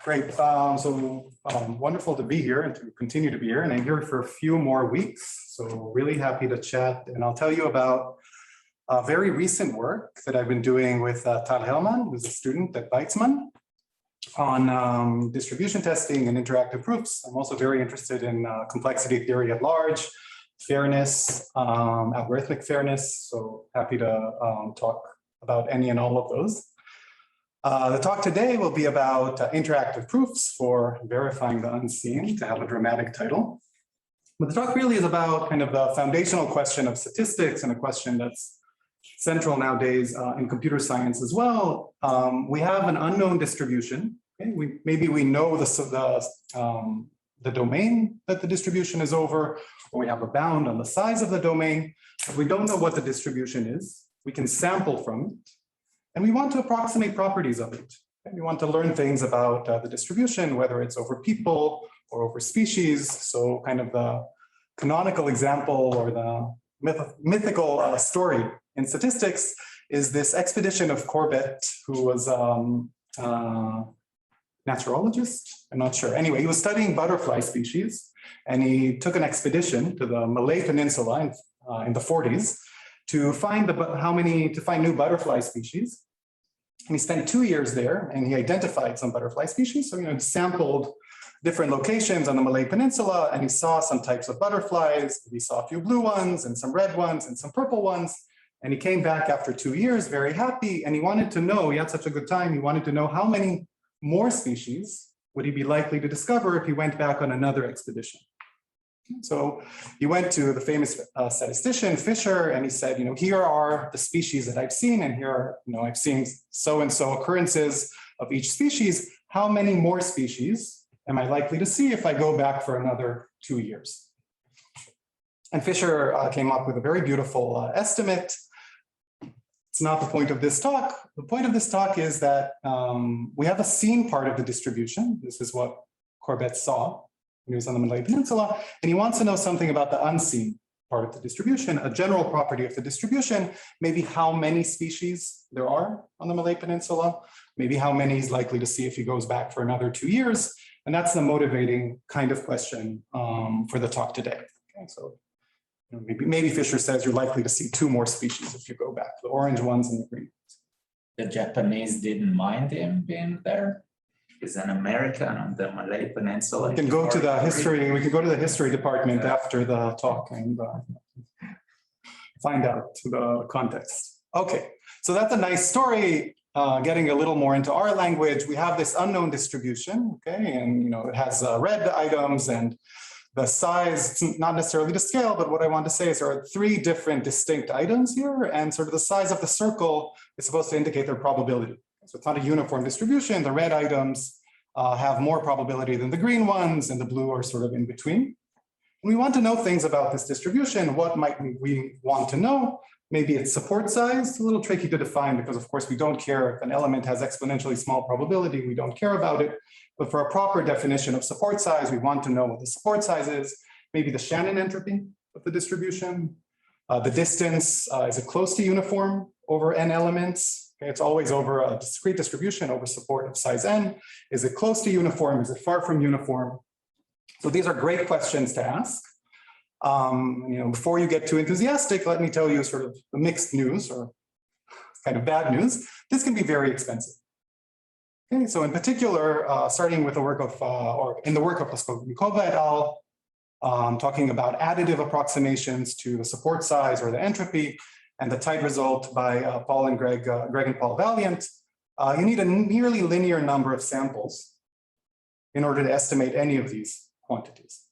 Great. Wonderful to be here and to continue to be here. And I'm here for a few more weeks. So really happy to chat. And I'll tell you about very recent work that I've been doing with Tal Hellman, who's a student at Weizmann, on distribution testing and interactive proofs. I'm also very interested in complexity theory at large, fairness, algorithmic fairness. So happy to talk about any and all of those. The talk today will be about interactive proofs for verifying the unseen, to have a dramatic title. But the talk really is about kind of the foundational question of statistics, and a question that's central nowadays in computer science as well. We have an unknown distribution. Okay? Maybe we know the domain that the distribution is over, or we have a bound on the size of the domain, but we don't know what the distribution is. We can sample from it. And we want to approximate properties of it. And we want to learn things about the distribution, whether it's over people or over species. So kind of the canonical example or the mythical story in statistics is this expedition of Corbett, who was a naturalogist, I'm not sure. Anyway, he was studying butterfly species, and he took an expedition to the Malay Peninsula in the 40s to find new butterfly species. And he spent 2 years there, and he identified some butterfly species. So, he sampled different locations on the Malay Peninsula, and he saw some types of butterflies. He saw a few blue ones and some red ones and some purple ones. And he came back after 2 years, very happy. And he wanted to know, he had such a good time, he wanted to know how many more species would he be likely to discover if he went back on another expedition. So he went to the famous statistician, Fisher, and he said, here are the species that I've seen, and here are, I've seen so-and-so occurrences of each species. How many more species am I likely to see if I go back for another 2 years? And Fisher came up with a very beautiful estimate. It's not the point of this talk. The point of this talk is that we have a seen part of the distribution. This is what Corbett saw. He was on the Malay Peninsula, and he wants to know something about the unseen part of the distribution, a general property of the distribution, maybe how many species there are on the Malay Peninsula, maybe how many he's likely to see if he goes back for another 2 years. And that's the motivating kind of question for the talk today. Okay, so maybe Fisher says you're likely to see 2 more species if you go back, the orange ones and the green ones. The Japanese didn't mind him being there. He's an American on the Malay Peninsula. We can go to the history. We can go to the history department after the talk and find out the context. Okay, so that's a nice story. Getting a little more into our language, we have this unknown distribution. Okay, and it has red items and the size. It's not necessarily the scale, but what I want to say is there are 3 different distinct items here, and sort of the size of the circle is supposed to indicate their probability. So it's not a uniform distribution. The red items have more probability than the green ones, and the blue are sort of in between. And we want to know things about this distribution. What might we want to know? Maybe its support size. It's a little tricky to define because, of course, we don't care if an element has exponentially small probability. We don't care about it. But for a proper definition of support size, we want to know what the support size is. Maybe the Shannon entropy of the distribution. The distance, is it close to uniform over n elements? Okay, it's always over a discrete distribution over support of size n. Is it close to uniform? Is it far from uniform? So these are great questions to ask. Before you get too enthusiastic, let me tell you sort of the mixed news, or kind of bad news. This can be very expensive. Okay, so in particular, starting with the work of, in the work of Laskova et al., talking about additive approximations to the support size or the entropy, and the tight result by Paul and Greg and Paul Valiant, you need a nearly linear number of samples in order to estimate any of these quantities,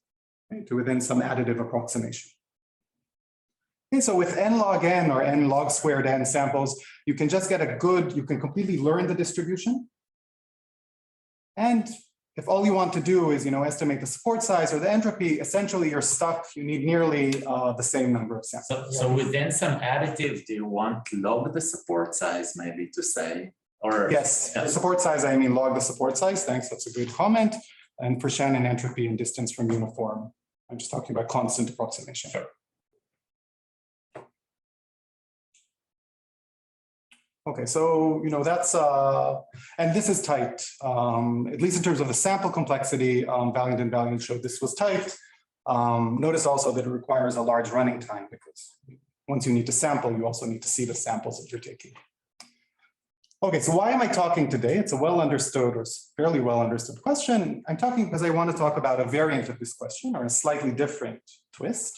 okay, to within some additive approximation. Okay, so with n log n or n log squared n samples, you can just get you can completely learn the distribution. And if all you want to do is, estimate the support size or the entropy, essentially you're stuck. You need nearly the same number of samples. So within some additive, do you want log the support size, maybe to say? Or yes, the support size, I mean log the support size. Thanks, that's a good comment. And for Shannon entropy and distance from uniform, I'm just talking about constant approximation. Sure. Okay, so, that's, and this is tight, at least in terms of the sample complexity, Valiant and Valiant showed this was tight. Notice also that it requires a large running time because once you need to sample, you also need to see the samples that you're taking. Okay, so why am I talking today? It's a well understood or fairly well understood question. I'm talking because I want to talk about a variant of this question or a slightly different twist.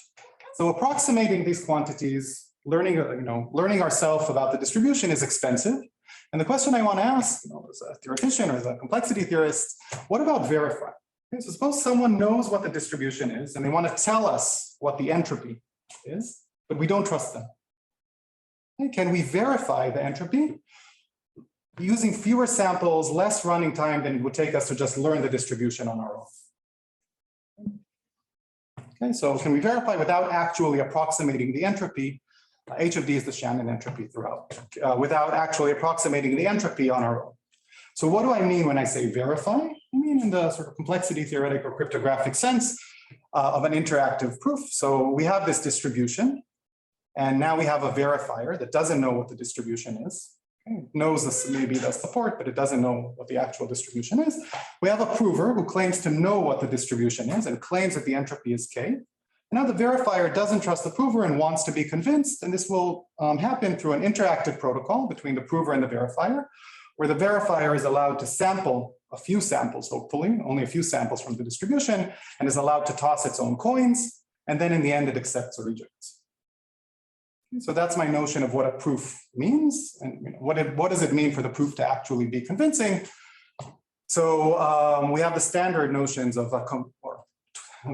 So approximating these quantities, learning ourselves about the distribution is expensive. And the question I want to ask, as a theoretician or as a complexity theorist, what about verify? Okay, so suppose someone knows what the distribution is and they want to tell us what the entropy is, but we don't trust them. Okay, can we verify the entropy? Using fewer samples, less running time than it would take us to just learn the distribution on our own. Okay, so can we verify without actually approximating the entropy? H of D is the Shannon entropy throughout, without actually approximating the entropy on our own. So what do I mean when I say verify? I mean in the sort of complexity theoretic or cryptographic sense of an interactive proof. So we have this distribution, and now we have a verifier that doesn't know what the distribution is. Okay, it knows this maybe the support, but it doesn't know what the actual distribution is. We have a prover who claims to know what the distribution is and claims that the entropy is K. Now the verifier doesn't trust the prover and wants to be convinced, and this will happen through an interactive protocol between the prover and the verifier, where the verifier is allowed to sample a few samples, hopefully, only a few samples from the distribution, and is allowed to toss its own coins, and then in the end it accepts or rejects. So that's my notion of what a proof means, and what does it mean for the proof to actually be convincing? So we have the standard notions of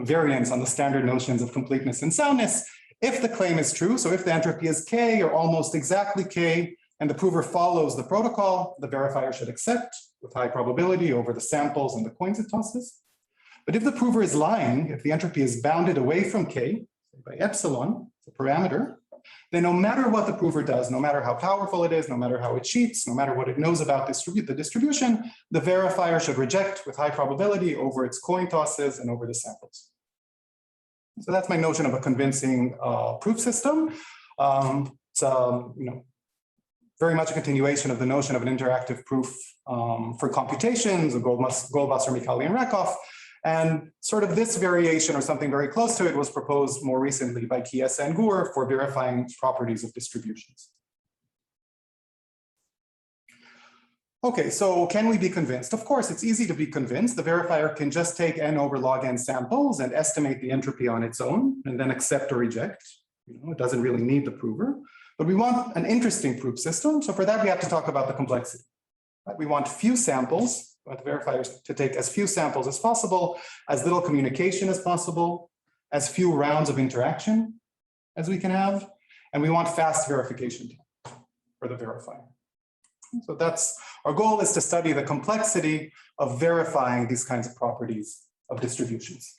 variants on the standard notions of completeness and soundness. If the claim is true, so if the entropy is K or almost exactly K, and the prover follows the protocol, the verifier should accept with high probability over the samples and the coins it tosses. But if the prover is lying, if the entropy is bounded away from K by epsilon, the parameter, then no matter what the prover does, no matter how powerful it is, no matter how it cheats, no matter what it knows about the distribution, the verifier should reject with high probability over its coin tosses and over the samples. So that's my notion of a convincing proof system. It's very much a continuation of the notion of an interactive proof for computations, of Goldwasser, Micali, and Rakoff. And sort of this variation or something very close to it was proposed more recently by Kies and Gur for verifying properties of distributions. Okay, so can we be convinced? Of course, it's easy to be convinced. The verifier can just take n over log n samples and estimate the entropy on its own and then accept or reject. It doesn't really need the prover. But we want an interesting proof system. So for that, we have to talk about the complexity. Right? We want few samples. We want the verifiers to take as few samples as possible, as little communication as possible, as few rounds of interaction as we can have. And we want fast verification for the verifier. So that's our goal, is to study the complexity of verifying these kinds of properties of distributions.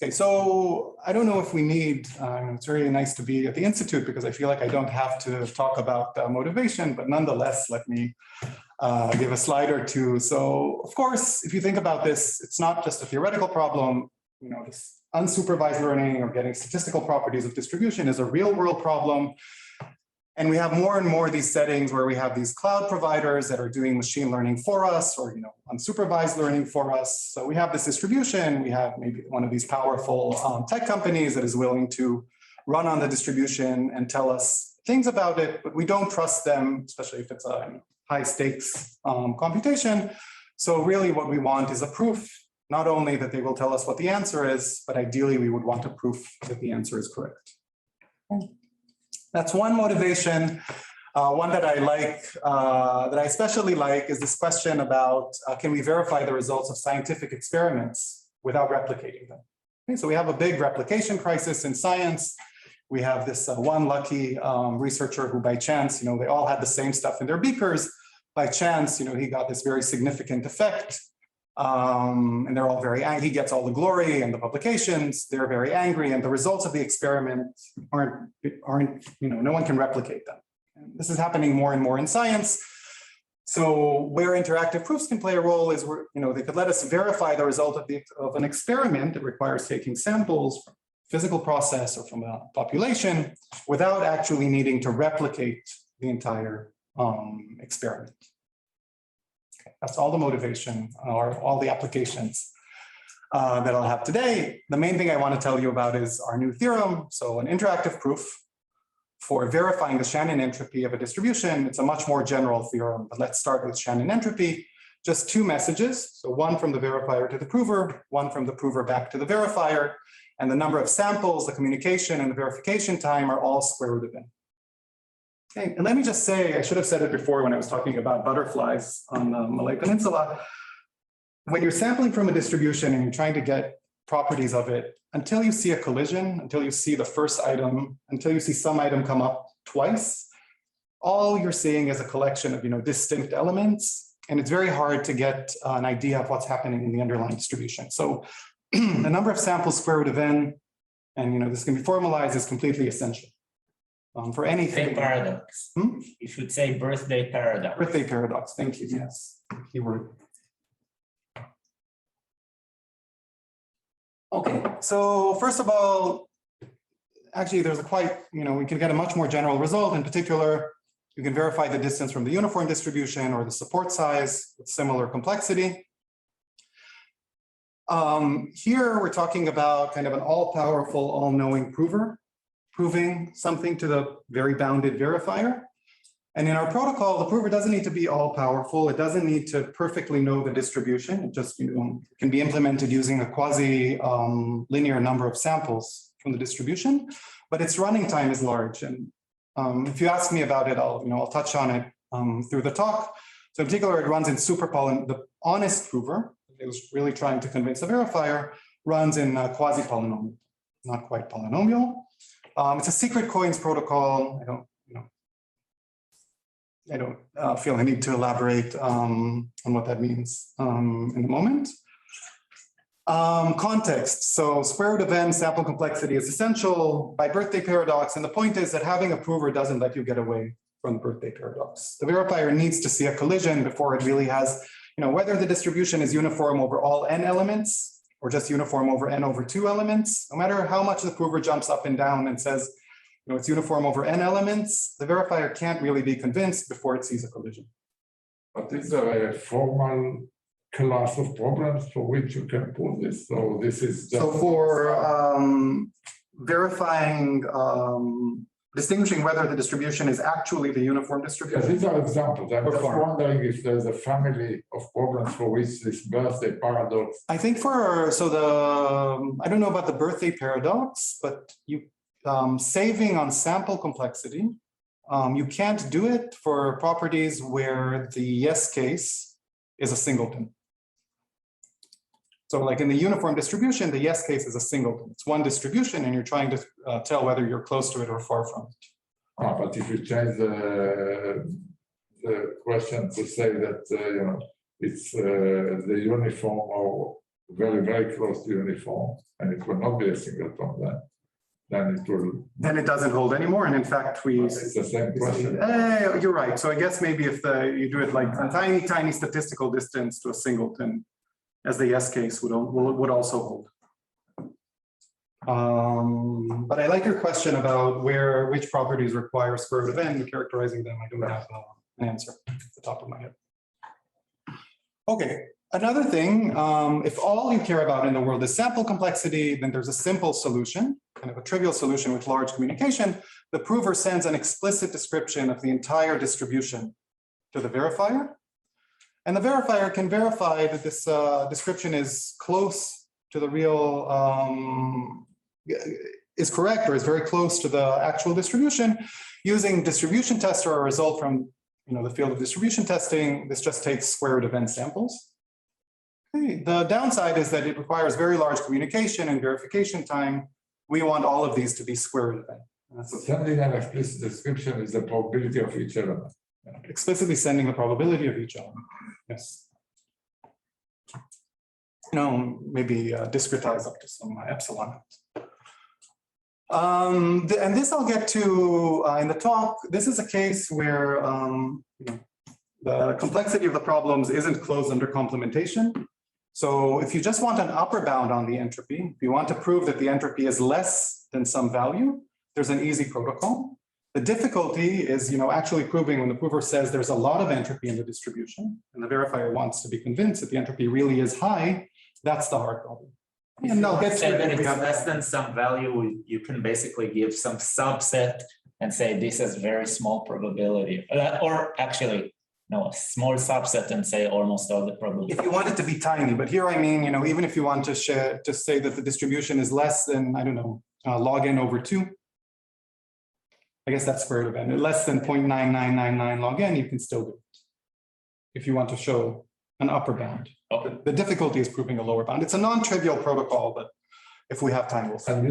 Okay, so I don't know if we need, it's very nice to be at the Institute because I feel like I don't have to talk about motivation, but nonetheless, let me give a slide or two. So of course, if you think about this, it's not just a theoretical problem. This unsupervised learning or getting statistical properties of distribution is a real world problem. And we have more and more of these settings where we have these cloud providers that are doing machine learning for us, or unsupervised learning for us. So we have this distribution. We have maybe one of these powerful tech companies that is willing to run on the distribution and tell us things about it, but we don't trust them, especially if it's a high stakes computation. So really what we want is a proof, not only that they will tell us what the answer is, but ideally we would want a proof that the answer is correct. That's one motivation. One that I like, that I especially like, is this question about can we verify the results of scientific experiments without replicating them? Okay, so we have a big replication crisis in science. We have this one lucky researcher who by chance, they all had the same stuff in their beakers. By chance, he got this very significant effect. And they're all very angry. He gets all the glory and the publications. They're very angry, and the results of the experiment aren't no one can replicate them. And this is happening more and more in science. So where interactive proofs can play a role is where they could let us verify the result of an experiment that requires taking samples physical process or from a population without actually needing to replicate the entire experiment. Okay, that's all the motivation or all the applications that I'll have today. The main thing I want to tell you about is our new theorem. So an interactive proof for verifying the Shannon entropy of a distribution. It's a much more general theorem, but let's start with Shannon entropy. Just two messages. So one from the verifier to the prover, one from the prover back to the verifier, and the number of samples, the communication, and the verification time are all square root of n. Okay, and let me just say, I should have said it before when I was talking about butterflies on the Malay Peninsula. When you're sampling from a distribution and you're trying to get properties of it, until you see a collision, until you see the first item, until you see some item come up twice, all you're seeing is a collection of distinct elements, and it's very hard to get an idea of what's happening in the underlying distribution. So the number of samples square root of n, and this can be formalized, is completely essential for anything. Birthday paradox. You should say birthday paradox. Birthday paradox. Thank you. Yes, keyword. Okay, so first of all, actually there's we can get a much more general result. In particular, you can verify the distance from the uniform distribution or the support size with similar complexity. Here we're talking about kind of an all-powerful, all-knowing prover, proving something to the very bounded verifier. And in our protocol, the prover doesn't need to be all-powerful. It doesn't need to perfectly know the distribution. It just can be implemented using a quasi-linear number of samples from the distribution, but its running time is large. And if you ask me about it, I'll touch on it through the talk. So in particular, it runs in the honest prover, it was really trying to convince a verifier, runs in quasi-polynomial, not quite polynomial. It's a secret coins protocol. I don't feel I need to elaborate on what that means in a moment. Context. So square root of n sample complexity is essential by birthday paradox. And the point is that having a prover doesn't let you get away from the birthday paradox. The verifier needs to see a collision before it really has, whether the distribution is uniform over all n elements or just uniform over n over 2 elements, no matter how much the prover jumps up and down and says, it's uniform over n elements, the verifier can't really be convinced before it sees a collision. But is there a formal class of problems for which you can put this? So this is just... So for verifying, distinguishing whether the distribution is actually the uniform distribution. Yes, these are examples. I'm just wondering if there's a family of problems for which this birthday paradox... I think I don't know about the birthday paradox, but saving on sample complexity, you can't do it for properties where the yes case is a singleton. So like in the uniform distribution, the yes case is a singleton. It's one distribution and you're trying to tell whether you're close to it or far from it. But if you change the question to say that, it's the uniform or very, very close to uniform, and it will not be a singleton then it will... Then it doesn't hold anymore. And in fact, it's the same question. You're right. So I guess maybe if you do it like a tiny, tiny statistical distance to a singleton, as the yes case would also hold. But I like your question about which properties require square root of n, characterizing them. I don't have an answer at the top of my head. Okay. Another thing, if all you care about in the world is sample complexity, then there's a simple solution, kind of a trivial solution with large communication. The prover sends an explicit description of the entire distribution to the verifier. And the verifier can verify that this description is close to the real, is correct or is very close to the actual distribution using distribution test or a result from the field of distribution testing. This just takes square root of n samples. The downside is that it requires very large communication and verification time. We want all of these to be square root of n. So sending an explicit description is the probability of each element. Explicitly sending the probability of each element. Yes. Maybe discretize up to some epsilon. And this I'll get to in the talk. This is a case where the complexity of the problems isn't closed under complementation. So if you just want an upper bound on the entropy, if you want to prove that the entropy is less than some value, there's an easy protocol. The difficulty is, actually proving when the prover says there's a lot of entropy in the distribution, and the verifier wants to be convinced that the entropy really is high. That's the hard problem. And I'll get to Say it that if we it's have less than some value, you can basically give some subset and say this has very small probability, or actually, no, a small subset and say almost all the probability. If you want it to be tiny, but here I mean, even if you want to just say that the distribution is less than, I don't know, log n over 2. I guess that's square root of n. Less than 0.9999 log n, you can still do it. If you want to show an upper bound. Okay. The difficulty is proving a lower bound. It's a non-trivial protocol, but if we have time, we'll see. And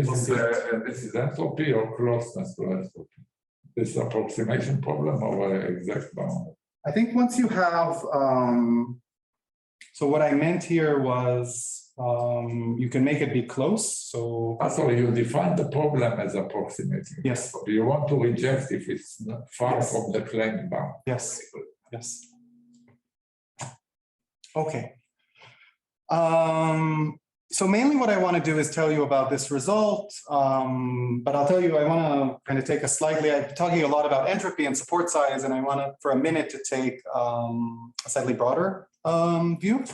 this is entropy or closeness to entropy? This approximation problem or exact bound? I think once you have, so what I meant here was, you can make it be close. So Sorry, you define the problem as approximating. yes, Do you want to reject if it's not far Yes. from the claimed bound? yes, yes. Okay. So mainly what I want to do is tell you about this result, but I'll tell you, I want to kind of take a slightly, I'm talking a lot about entropy and support size, and I want to, for a minute, to take a slightly broader view.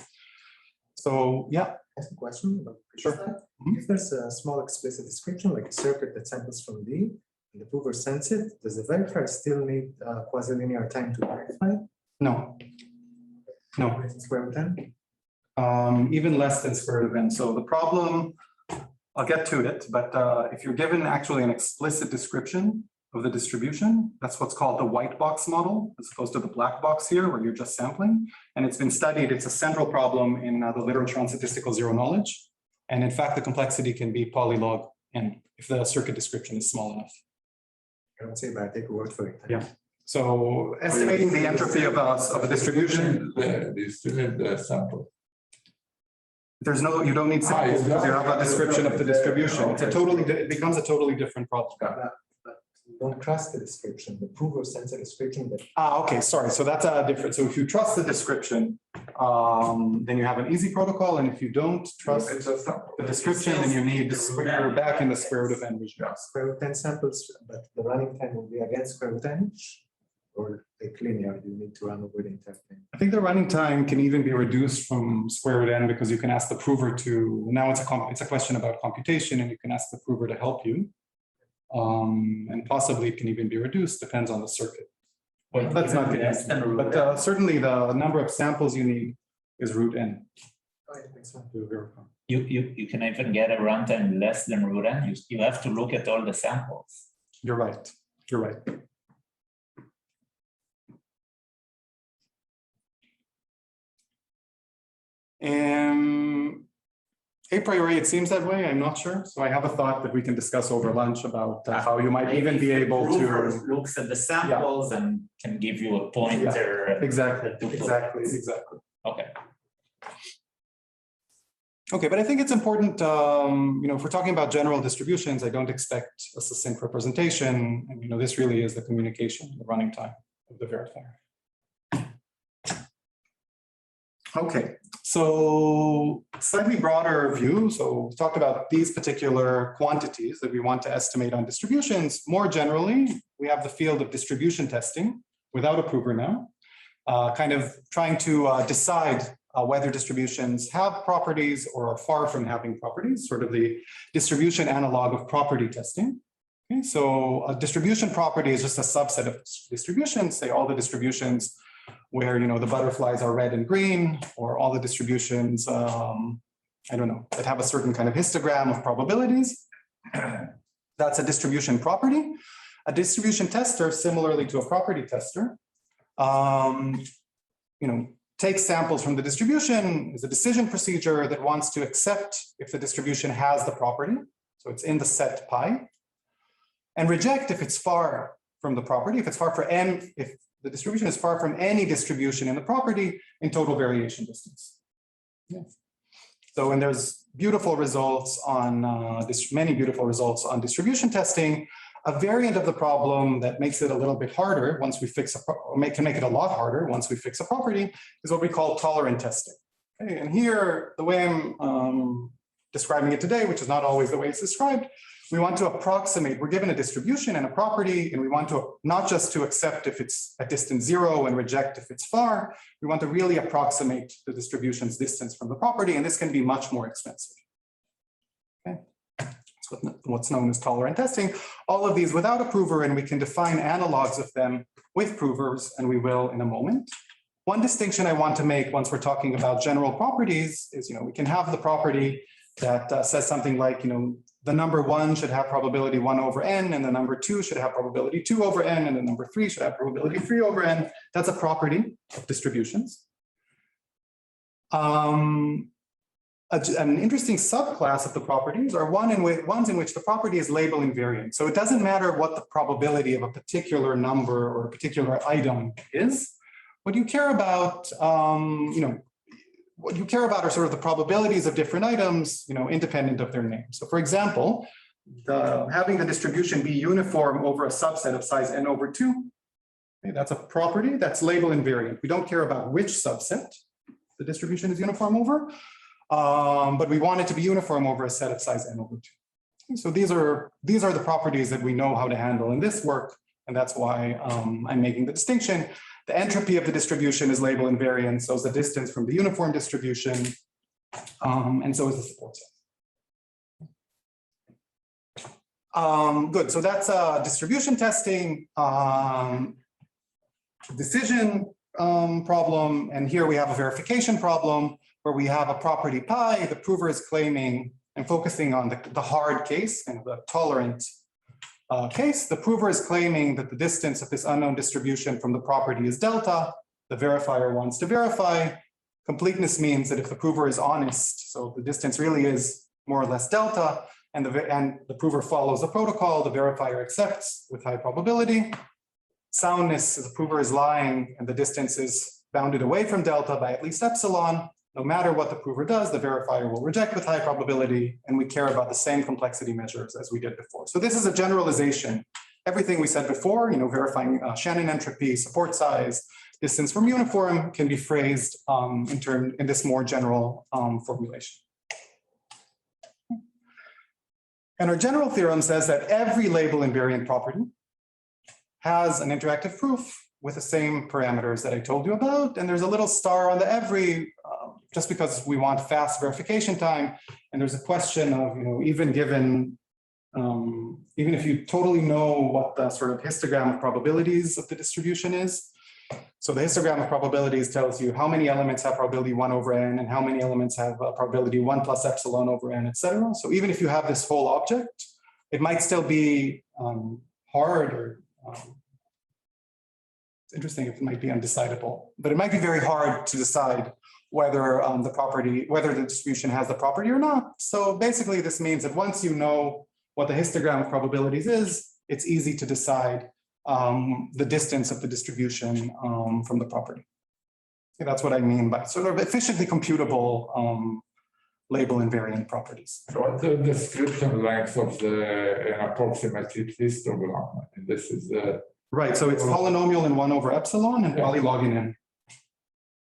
So, yeah. Ask a question about the previous Sure. slide. Mhm. If there's a small explicit description, like a circuit that samples from D, and the prover sends it, does the verifier still need quasi-linear time to verify? No. No. Square root n? Even less than square root of n. So the problem, I'll get to it, but if you're given actually an explicit description of the distribution, that's what's called the white box model, as opposed to the black box here, where you're just sampling. And it's been studied, it's a central problem in the literature on statistical zero knowledge. And in fact, the complexity can be polylog n if the circuit description is small enough. I don't say, but I take a word for it. Yeah. So estimating the entropy of a distribution, You still need the sample. there's no, you don't need samples because you have a description of the distribution. It's a Okay. totally, it becomes a totally different problem. You don't trust the description. The prover sends a description that Okay, sorry. So that's a different. So if you trust the description, then you have an easy protocol. And if you don't trust It's a sample. the description, then you need you're back in the square root of n region. square root n samples, but the running time will be against square root n, or like linear, you need to run over the entire thing. I think the running time can even be reduced from square root n because you can ask the prover to, now it's a question about computation and you can ask the prover to help you. And possibly it can even be reduced, depends on the circuit. Wait, That's not even good. less than root But n? certainly the number of samples you need is root n. Oh, yeah, thanks, man. To verify. You can even get a runtime less than root n. You have to look at all the samples. You're right. You're right. A priori, it seems that way. I'm not sure. So I have a thought that we can discuss over lunch about how you might even be able Prover to. looks at the samples and can give you a pointer. Exactly, to put. exactly, exactly. Okay. Okay, but I think it's important, if we're talking about general distributions, I don't expect a succinct representation. And, this really is the communication, the running time of the verifier. Okay, so slightly broader view. So we talked about these particular quantities that we want to estimate on distributions. More generally, we have the field of distribution testing without a prover now, kind of trying to decide whether distributions have properties or are far from having properties, sort of the distribution analog of property testing. Okay, so a distribution property is just a subset of distributions, say all the distributions where the butterflies are red and green, or all the distributions, I don't know, that have a certain kind of histogram of probabilities. That's a distribution property. A distribution tester, similarly to a property tester, takes samples from the distribution, is a decision procedure that wants to accept if the distribution has the property, so it's in the set pi, and reject if it's far from the property, if it's far from n, if the distribution is far from any distribution in the property in total variation distance. Yes. So, and there's beautiful results on many beautiful results on distribution testing. A variant of the problem that makes it a little bit harder once we fix can make it a lot harder once we fix a property is what we call tolerant testing. Okay, and here, the way I'm describing it today, which is not always the way it's described. We want to approximate, we're given a distribution and a property, and we want to not just to accept if it's at distance 0 and reject if it's far. We want to really approximate the distribution's distance from the property, and this can be much more expensive. Okay, that's what's known as tolerant testing. All of these without a prover, and we can define analogs of them with provers, and we will in a moment. One distinction I want to make once we're talking about general properties is, we can have the property that says something like, the number 1 should have probability 1 over n, and the number 2 should have probability 2 over n, and the number 3 should have probability 3 over n. That's a property of distributions. An interesting subclass of the properties are ones in which the property is label invariant. So it doesn't matter what the probability of a particular number or a particular item is. What you care about, what you care about are sort of the probabilities of different items, independent of their name. So for example, having the distribution be uniform over a subset of size n over 2, okay, that's a property that's label invariant. We don't care about which subset the distribution is uniform over, but we want it to be uniform over a set of size n over 2. Okay, so these are the properties that we know how to handle in this work, and that's why I'm making the distinction. The entropy of the distribution is label invariant, so is the distance from the uniform distribution, and so is the support set. Good, so that's distribution testing, decision problem, and here we have a verification problem where we have a property pi. The prover is claiming and focusing on the hard case and the tolerant case. The prover is claiming that the distance of this unknown distribution from the property is delta. The verifier wants to verify. Completeness means that if the prover is honest, so the distance really is more or less delta, and the prover follows the protocol, the verifier accepts with high probability. Soundness, the prover is lying and the distance is bounded away from delta by at least epsilon. No matter what the prover does, the verifier will reject with high probability, and we care about the same complexity measures as we did before. So this is a generalization. Everything we said before, verifying Shannon entropy, support size, distance from uniform can be phrased in this more general formulation. And our general theorem says that every label invariant property has an interactive proof with the same parameters that I told you about. And there's a little star on the every, just because we want fast verification time. And there's a question of, even given, even if you totally know what the sort of histogram of probabilities of the distribution is. So the histogram of probabilities tells you how many elements have probability 1 over n and how many elements have probability 1 plus epsilon over n, etc. So even if you have this whole object, it might still be hard or it's interesting, it might be undecidable, but it might be very hard to decide whether whether the distribution has the property or not. So basically this means that once you know what the histogram of probabilities is, it's easy to decide the distance of the distribution from the property. Okay, that's what I mean by sort of efficiently computable label invariant properties. So what's the description length of an approximated histogram? And this is right. So it's polynomial in 1 over epsilon and polylog in n.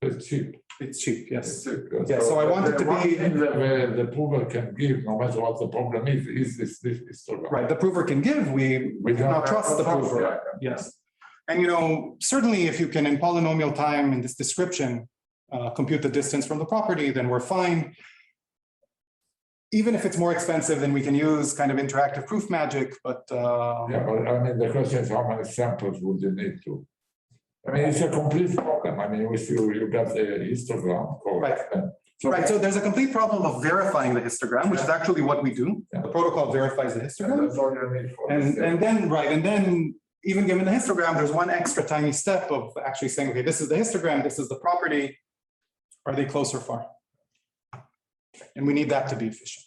it's cheap. It's cheap, yes. It's cheap. Yeah, so I want it to be the prover can give, no matter what the problem is this histogram. right. The prover can give. We cannot trust the prover. Yes, and certainly if you can in polynomial time in this description compute the distance from the property, then we're fine. Even if it's more expensive, then we can use kind of interactive proof magic. But yeah, but I mean the question is how many samples would you need to? I mean, it's a complete problem. I mean, if you got the histogram correct. Right. So there's a complete problem of verifying the histogram, which is actually what we do. Yeah. The protocol verifies the histogram. That's all you need for And then even given the histogram, there's one extra tiny step of actually saying, okay, this is the histogram, this is the property. Are they close or far? And we need that to be efficient.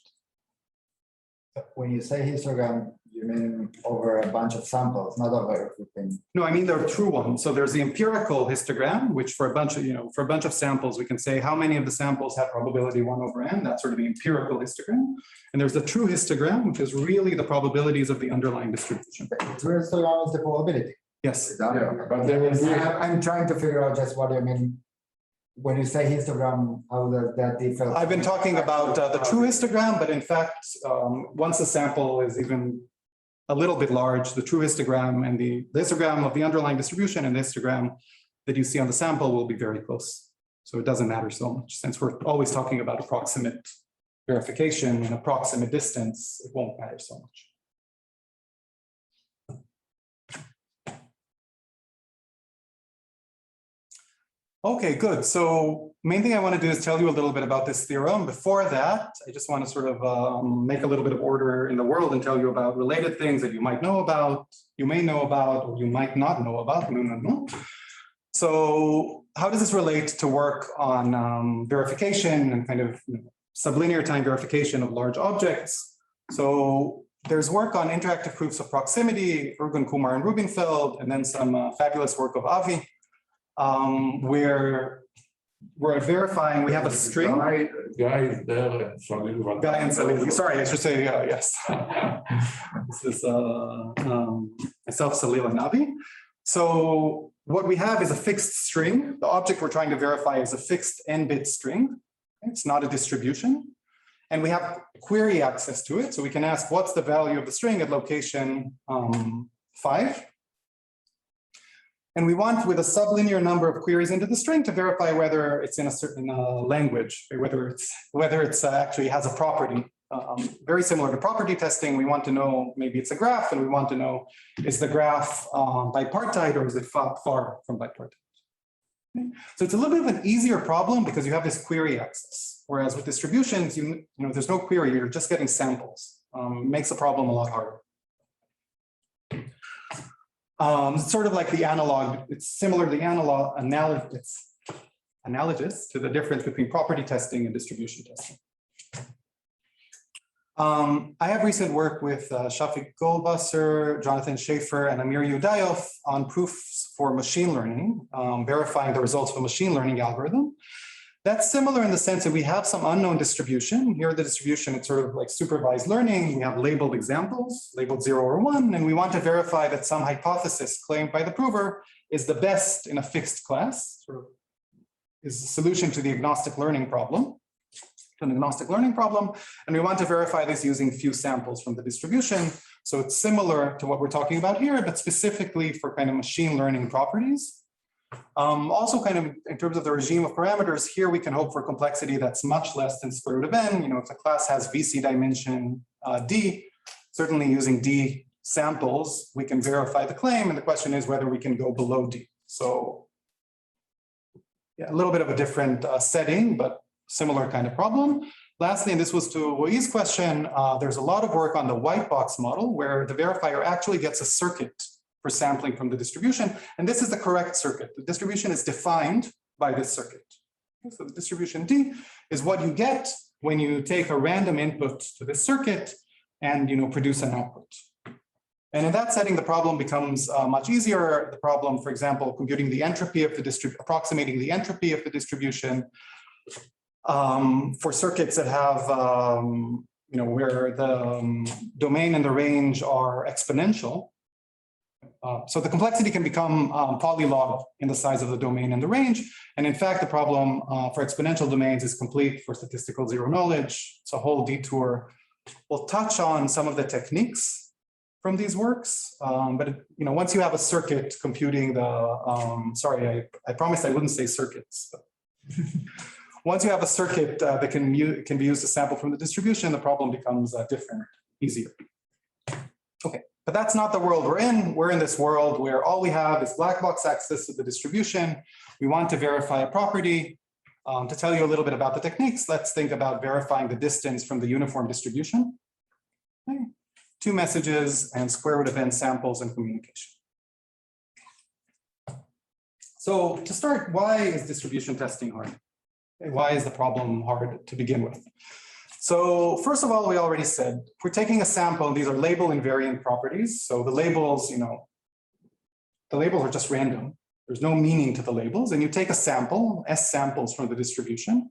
When you say histogram, you mean over a bunch of samples, not over everything. No, I mean there are true ones. So there's the empirical histogram, which for a bunch of samples, we can say how many of the samples have probability 1 over n. That's sort of the empirical histogram. And there's the true histogram, which is really the probabilities of the underlying distribution. The true histogram is the probability. Yes. Yeah, but there will be. I'm trying to figure out just what you mean when you say histogram, how does that differ? I've been talking about the true histogram, but in fact, once the sample is even a little bit large, the true histogram and the histogram of the underlying distribution and the histogram that you see on the sample will be very close. So it doesn't matter so much, since we're always talking about approximate verification and approximate distance, it won't matter so much. Okay, good. So main thing I want to do is tell you a little bit about this theorem. Before that, I just want to sort of make a little bit of order in the world and tell you about related things that you might know about, you may know about, or you might not know about. So how does this relate to work on verification and kind of sublinear time verification of large objects? So there's work on interactive proofs of proximity, Ergun, Kumar, and Rubinfeld, and then some fabulous work of Avi. Where we're verifying, we have a string. Guy is there and Salil. Guy and Salil. Sorry, I should say yes. This is myself, Salil, and Avi. So what we have is a fixed string. The object we're trying to verify is a fixed n-bit string. It's not a distribution. And we have query access to it. So we can ask what's the value of the string at location 5. And we want, with a sublinear number of queries into the string, to verify whether it's in a certain language, whether it's actually has a property. Very similar to property testing, we want to know maybe it's a graph, and we want to know is the graph bipartite or is it far from bipartite? Okay. So it's a little bit of an easier problem because you have this query access, whereas with distributions, you know, there's no query; you're just getting samples. Makes the problem a lot harder. It's sort of like the analog, it's similar to the it's analogous to the difference between property testing and distribution testing. I have recent work with Shafiq Goldwasser, Jonathan Schaefer, and Amir Yudayov on proofs for machine learning, verifying the results of a machine learning algorithm. That's similar in the sense that we have some unknown distribution. Here the distribution, it's sort of like supervised learning. We have labeled examples, labeled 0 or 1, and we want to verify that some hypothesis claimed by the prover is the best in a fixed class, sort of is the solution to the agnostic learning problem, and we want to verify this using few samples from the distribution. So it's similar to what we're talking about here, but specifically for kind of machine learning properties. Also kind of in terms of the regime of parameters, here we can hope for complexity that's much less than square root of n. You know, if the class has VC dimension d, certainly using d samples, we can verify the claim. And the question is whether we can go below d. So yeah, a little bit of a different setting, but similar kind of problem. Lastly, and this was to Wei's question, there's a lot of work on the white box model where the verifier actually gets a circuit for sampling from the distribution. And this is the correct circuit. The distribution is defined by this circuit. So the distribution D is what you get when you take a random input to this circuit and produce an output. And in that setting, the problem becomes much easier. The problem, for example, computing the entropy of the approximating the entropy of the distribution for circuits that have where the domain and the range are exponential. So the complexity can become polylog in the size of the domain and the range. And in fact, the problem for exponential domains is complete for statistical zero knowledge. It's a whole detour. We'll touch on some of the techniques from these works. But once you have a circuit computing the, sorry, I promised I wouldn't say circuits. But once you have a circuit that can be used to sample from the distribution, the problem becomes different, easier. Okay. But that's not the world we're in. We're in this world where all we have is black box access to the distribution. We want to verify a property. To tell you a little bit about the techniques, let's think about verifying the distance from the uniform distribution. Okay. 2 messages and square root of n samples and communication. So to start, why is distribution testing hard? Okay. Why is the problem hard to begin with? So first of all, we already said, if we're taking a sample, these are label-invariant properties. So the labels, the labels are just random. There's no meaning to the labels. And you take a sample, S samples from the distribution.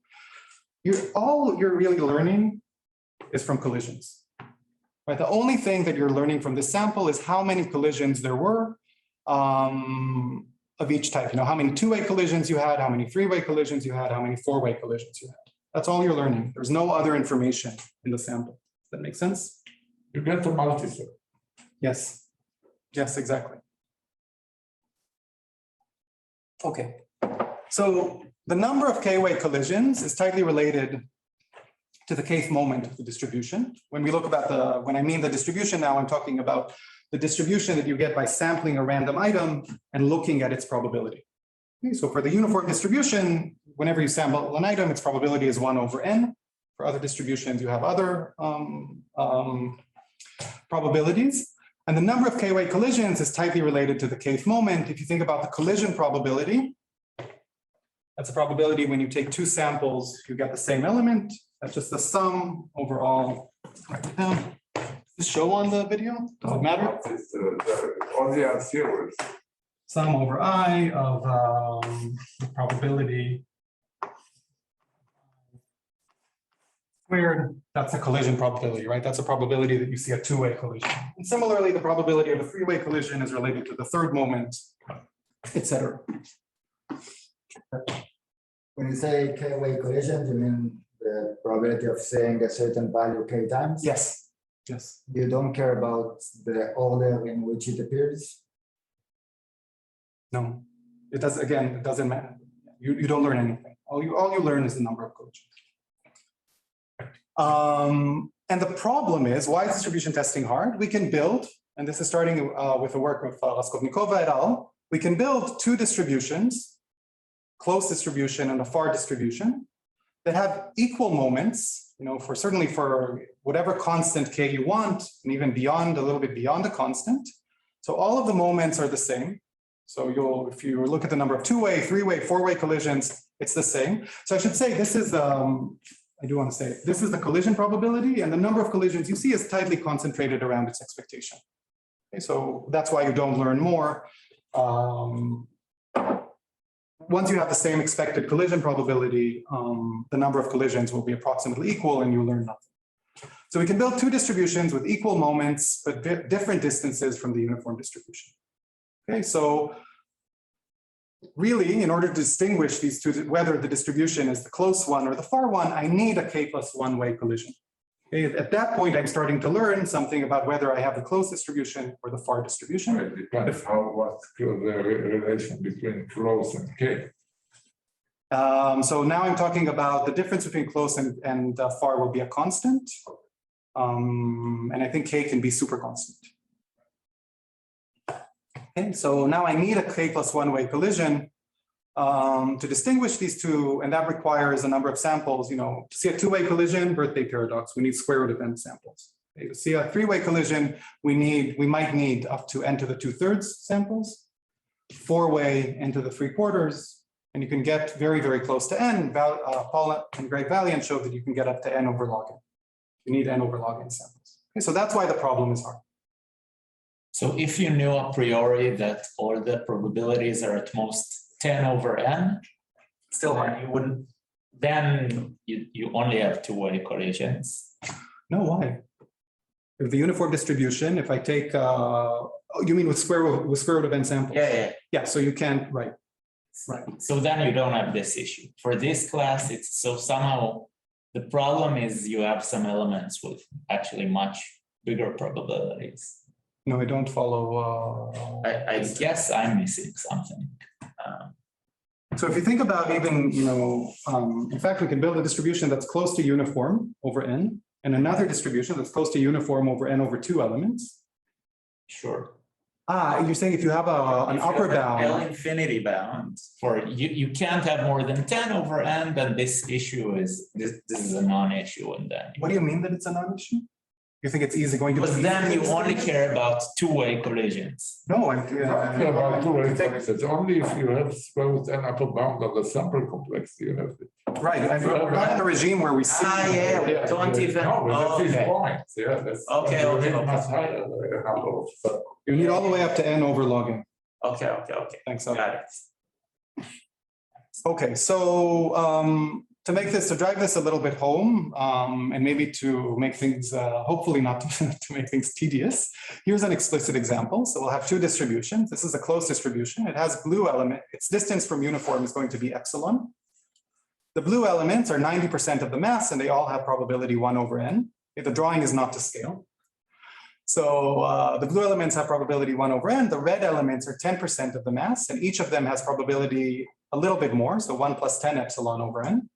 All you're really learning is from collisions. Right? The only thing that you're learning from this sample is how many collisions there were of each type. You know, how many two-way collisions you had, how many three-way collisions you had, how many four-way collisions you had. That's all you're learning. There's no other information in the sample. Does that make sense? You get a multiset. Yes. Yes, exactly. Okay. So the number of k-way collisions is tightly related to the kth moment of the distribution. When we look about when I mean the distribution now, I'm talking about the distribution that you get by sampling a random item and looking at its probability. Okay, so for the uniform distribution, whenever you sample an item, its probability is 1 over n. For other distributions, you have other probabilities. And the number of k-way collisions is tightly related to the kth moment. If you think about the collision probability, that's a probability when you take two samples, you get the same element. That's just the sum overall. Write it down. Does this show on the video? Does it matter? All the answers. Sum over I of the probability squared. That's a collision probability, right? That's a probability that you see a two-way collision. And similarly, the probability of a three-way collision is related to the third moment, etc. When you say k-way collision, you mean the probability of saying a certain value k times? Yes. Yes. You don't care about the order in which it appears? No. It does. Again, it doesn't matter. You don't learn anything. All you learn is the number of collisions. And the problem is, why is distribution testing hard? We can build, and this is starting with the work of Raskovnikova et al. We can build two distributions, close distribution and a far distribution, that have equal moments, you know, certainly for whatever constant k you want, and even beyond, a little bit beyond a constant. So all of the moments are the same. So if you look at the number of two-way, three-way, four-way collisions, it's the same. So I should say this is I do want to say this is the collision probability, and the number of collisions you see is tightly concentrated around its expectation. Okay, so that's why you don't learn more. Once you have the same expected collision probability, the number of collisions will be approximately equal, and you learn nothing. So we can build two distributions with equal moments, but different distances from the uniform distribution. Okay, so really, in order to distinguish these two, whether the distribution is the close one or the far one, I need a k+1 way collision. Okay, at that point, I'm starting to learn something about whether I have the close distribution or the far distribution. It depends what's the relation between close and k. So now I'm talking about the difference between close and far will be a constant. And I think k can be super constant. Okay, so now I need a k+1 way collision to distinguish these two, and that requires a number of samples. You know, to see a two-way collision, birthday paradox, we need square root of n samples. Okay, to see a three-way collision, we might need up to n to the 2/3 samples, four-way n to the 3/4, and you can get very, very close to n. Paul and Greg Valiant showed that you can get up to n over log n. You need n over log n samples. Okay, so that's why the problem is hard. So if you knew a priori that all the probabilities are at most 10 over n, Still hard. you wouldn't, then you only have two-way collisions. No, why? If the uniform distribution, if I take, you mean with square root of n samples? Yeah. Yeah, so you can't, right. Right. So then you don't have this issue. For this class, it's so somehow the problem is you have some elements with actually much bigger probabilities. No, I don't follow. I guess I'm missing something. So if you think about even, you know, in fact, we can build a distribution that's close to uniform over n, and another distribution that's close to uniform over n over 2 elements. Sure. You're saying if you have an upper bound. L infinity bound for you can't have more than 10 over n, then this issue is this is a non-issue, and then What do you mean that it's a non-issue? You think it's easy going to? because then you only care about two-way collisions. No, I'm. About two-way collisions. Only if you have square root n upper bound of the sample complexity, you have it. Right, we're not in a regime where we see. We don't even. No, but that's his Okay. point. Yeah, that's. Okay. Much higher number of. You need all the way up to n over log n. Okay. Thanks. Got it. Okay, so to drive this a little bit home, and maybe to make things, hopefully not to make things tedious, here's an explicit example. So we'll have two distributions. This is a closed distribution. It has blue element. Its distance from uniform is going to be epsilon. The blue elements are 90% of the mass, and they all have probability 1 over n. The drawing is not to scale. So the blue elements have probability 1 over n. The red elements are 10% of the mass, and each of them has probability a little bit more, so 1 plus 10 epsilon over n.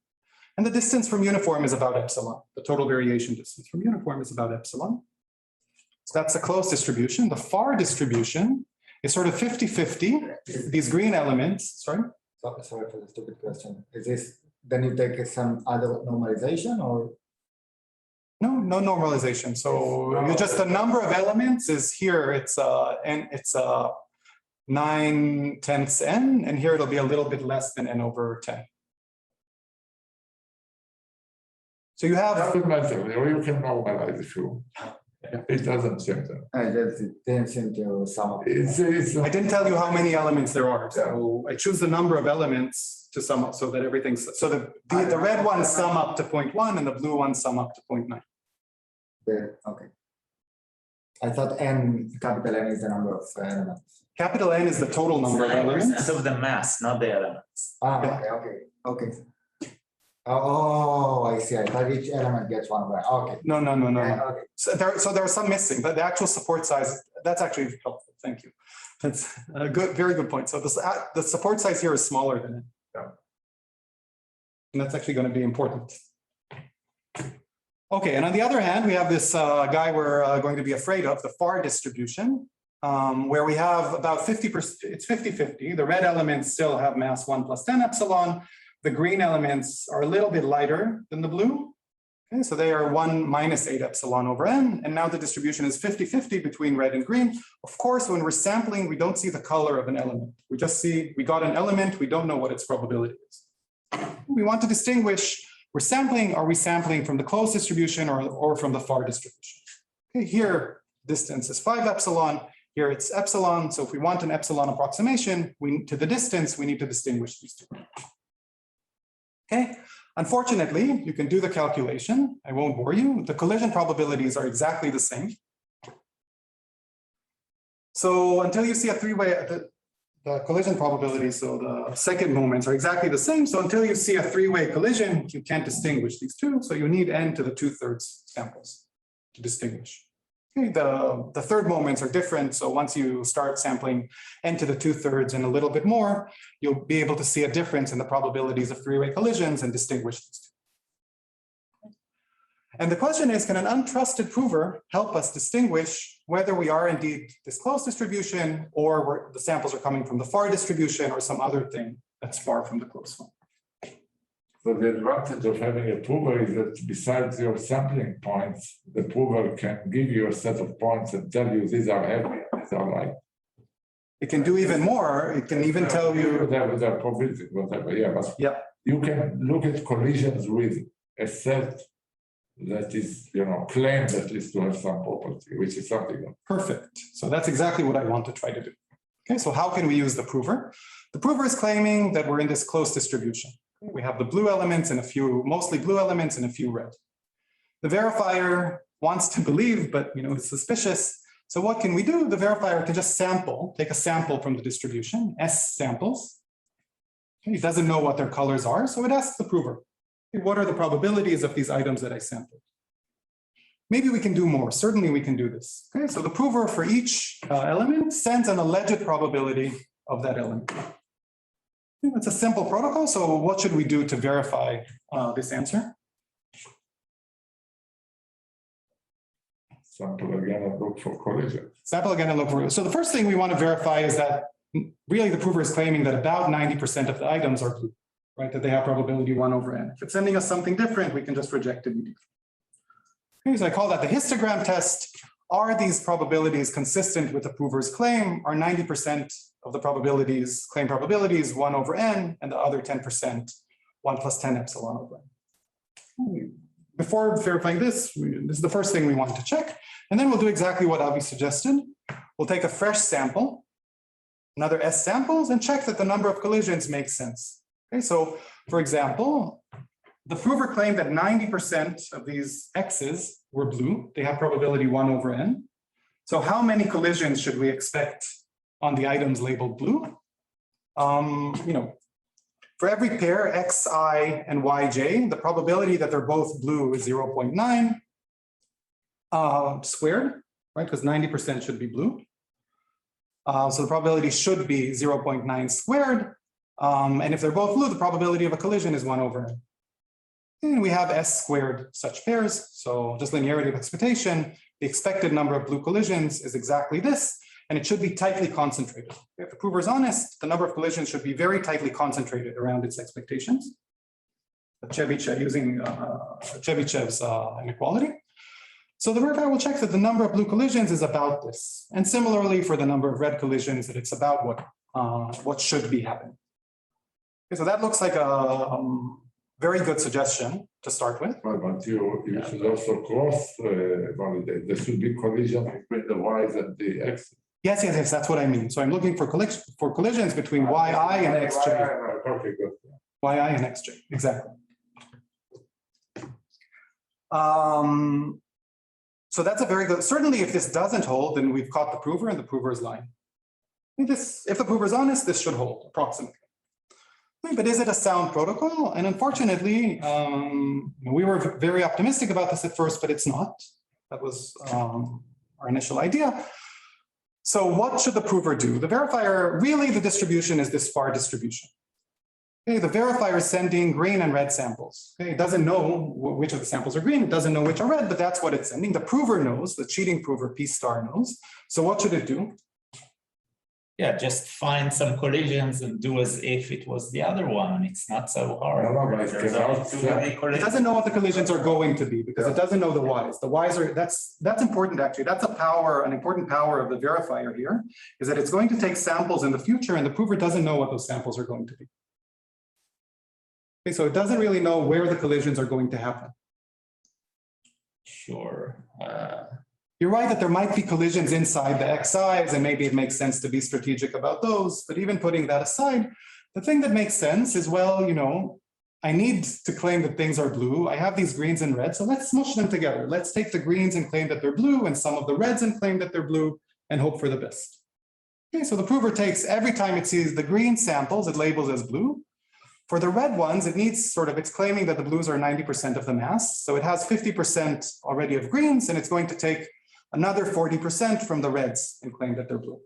And the distance from uniform is about epsilon. The total variation distance from uniform is about epsilon. So that's a closed distribution. The far distribution is sort of 50-50. These green elements, sorry? Sorry for the stupid question. Is this, then you take some other normalization or? No, no normalization. So you just, the number of elements is here, it's 9/10 n, and here it'll be a little bit less than n over 10. So you have, Doesn't matter, you can normalize if you, it doesn't change that. It didn't seem to sum up. It's I didn't tell you how many elements there are. So I choose the number of elements to sum up so that everything's, so the red ones sum up to 0.1 and the blue ones sum up to 0.9. Okay. I thought n, capital N is the number of elements. Capital N is the total number of elements. of the mass, not the elements. Ah, Yeah. okay. Oh, I see. I thought each element gets one over. Okay. No. Yeah, okay. So there are some missing, but the actual support size, that's actually helpful. Thank you. That's a good, very good point. So the support size here is smaller than it. Yeah. And that's actually going to be important. Okay, and on the other hand, we have this guy we're going to be afraid of, the far distribution, where we have about 50%, it's 50-50. The red elements still have mass 1 plus 10 epsilon. The green elements are a little bit lighter than the blue. Okay, so they are 1 minus 8 epsilon over n. And now the distribution is 50-50 between red and green. Of course, when we're sampling, we don't see the color of an element. We just see, we got an element, we don't know what its probability is. We want to distinguish, we're sampling, are we sampling from the closed distribution or from the far distribution? Okay, here, distance is 5 epsilon. Here it's epsilon. So if we want an epsilon approximation, to the distance, we need to distinguish these two. Okay, unfortunately, you can do the calculation. I won't bore you. The collision probabilities are exactly the same. So until you see a three-way, the collision probabilities, so the second moments are exactly the same. So until you see a three-way collision, you can't distinguish these two. So you need n to the 2/3 samples to distinguish. Okay, the third moments are different. So once you start sampling n to the 2/3 and a little bit more, you'll be able to see a difference in the probabilities of three-way collisions and distinguish these two. And the question is, can an untrusted prover help us distinguish whether we are indeed this closed distribution or the samples are coming from the far distribution or some other thing that's far from the close one? So the advantage of having a prover is that besides your sampling points, the prover can give you a set of points and tell you these are heavy, these are light. It can do even more. It can even tell you. They're probability, whatever, yeah. But Yeah. you can look at collisions with a set that is, claimed at least to have some property, which is something. Perfect. So that's exactly what I want to try to do. Okay, so how can we use the prover? The prover is claiming that we're in this closed distribution. We have the blue elements and a few, mostly blue elements and a few red. The verifier wants to believe, but it's suspicious. So what can we do? The verifier can just take a sample from the distribution, S samples. Okay, it doesn't know what their colors are, so it asks the prover, okay, what are the probabilities of these items that I sampled? Maybe we can do more. Certainly we can do this. Okay, so the prover for each element sends an alleged probability of that element. It's a simple protocol. So what should we do to verify this answer? Sample again and look for collision. Sample again and look for. So the first thing we want to verify is that really the prover is claiming that about 90% of the items are blue, right? That they have probability 1 over n. If it's sending us something different, we can just reject it immediately. Okay, so I call that the histogram test. Are these probabilities consistent with the prover's claim? Are 90% of the probabilities, claim probabilities 1 over n, and the other 10%, 1 plus 10 epsilon over n? Before verifying this is the first thing we want to check. And then we'll do exactly what Avi suggested. We'll take a fresh sample, another S samples, and check that the number of collisions makes sense. Okay, so for example, the prover claimed that 90% of these X's were blue. They have probability 1 over n. So how many collisions should we expect on the items labeled blue? For every pair xi and yj, the probability that they're both blue is 0.9 squared, right? Because 90% should be blue. So the probability should be 0.9 squared. And if they're both blue, the probability of a collision is 1 over n. And we have s squared such pairs. So just linearity of expectation, the expected number of blue collisions is exactly this, and it should be tightly concentrated. If the prover is honest, the number of collisions should be very tightly concentrated around its expectations. Using Chebyshev's inequality. So the verifier will check that the number of blue collisions is about this. And similarly for the number of red collisions, that it's about what should be happening. Okay, so that looks like a very good suggestion to start with. But you should also cross validate. There should be collision between the y's and the x's. Yes, that's what I mean. So I'm looking for collisions between yi and xj. Okay, good. Yi and xj, exactly. So that's a very good, certainly if this doesn't hold, then we've caught the prover and the prover is lying. If the prover is honest, this should hold approximately. But is it a sound protocol? And unfortunately, we were very optimistic about this at first, but it's not. That was our initial idea. So what should the prover do? The verifier, really the distribution is this far distribution. Okay, the verifier is sending green and red samples. Okay, it doesn't know which of the samples are green, it doesn't know which are red, but that's what it's sending. The prover knows, the cheating prover P star knows. So what should it do? Yeah, just find some collisions and do as if it was the other one. It's not so hard. No, but There's only too many It collisions. doesn't know what the collisions are going to be because it doesn't know the Y's. The Y's are, that's important actually. That's a power, an important power of the verifier here, is that it's going to take samples in the future and the prover doesn't know what those samples are going to be. Okay, so it doesn't really know where the collisions are going to happen. Sure. You're right that there might be collisions inside the XIs and maybe it makes sense to be strategic about those, but even putting that aside, the thing that makes sense is, well, I need to claim that things are blue. I have these greens and reds, so let's smush them together. Let's take the greens and claim that they're blue and some of the reds and claim that they're blue and hope for the best. Okay, so the prover takes, every time it sees the green samples, it labels as blue. For the red ones, it needs it's claiming that the blues are 90% of the mass. So it has 50% already of greens and it's going to take another 40% from the reds and claim that they're blue.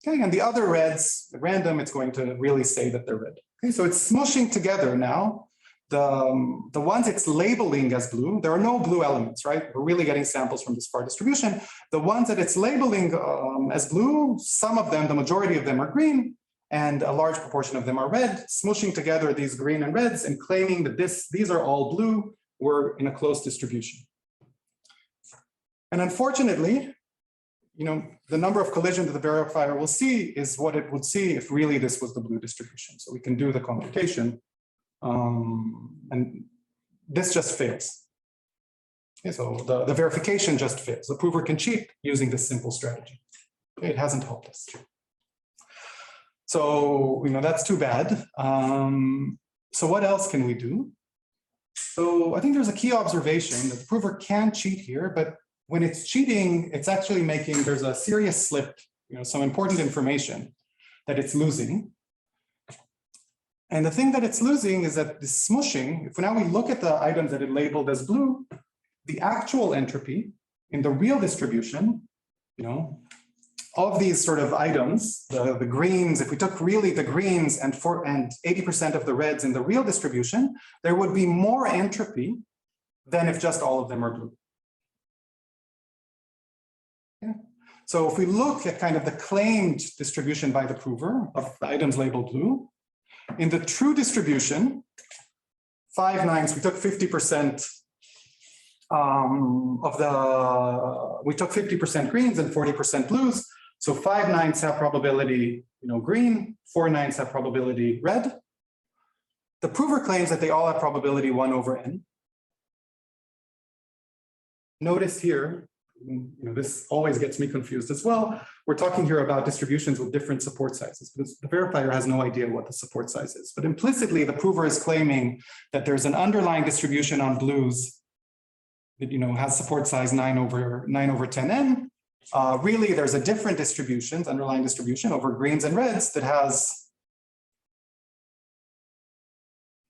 Okay, and the other reds, at random, it's going to really say that they're red. Okay, so it's smushing together now the ones it's labeling as blue. There are no blue elements, right? We're really getting samples from this far distribution. The ones that it's labeling as blue, some of them, the majority of them are green, and a large proportion of them are red, smushing together these green and reds and claiming that these are all blue. We're in a close distribution. And unfortunately, the number of collisions that the verifier will see is what it would see if really this was the blue distribution. So we can do the computation, and this just fails. Okay, so the verification just fails. The prover can cheat using this simple strategy. Okay, it hasn't helped us. So, that's too bad. So what else can we do? So I think there's a key observation that the prover can cheat here, but when it's cheating, it's actually there's a serious slip, some important information that it's losing. And the thing that it's losing is that this smushing, if now we look at the items that it labeled as blue, the actual entropy in the real distribution, of these sort of items, the greens, if we took really the greens and 80% of the reds in the real distribution, there would be more entropy than if just all of them are blue. Yeah. So if we look at kind of the claimed distribution by the prover of the items labeled blue, in the true distribution, 5 nines, we took 50% we took 50% greens and 40% blues. So 5 nines have probability, green, 4 nines have probability red. The prover claims that they all have probability 1 over n. Notice here, this always gets me confused as well. We're talking here about distributions with different support sizes, but the verifier has no idea what the support size is. But implicitly, the prover is claiming that there's an underlying distribution on blues that has support size 9 over 10n. Really, there's a different distribution, underlying distribution over greens and reds that has,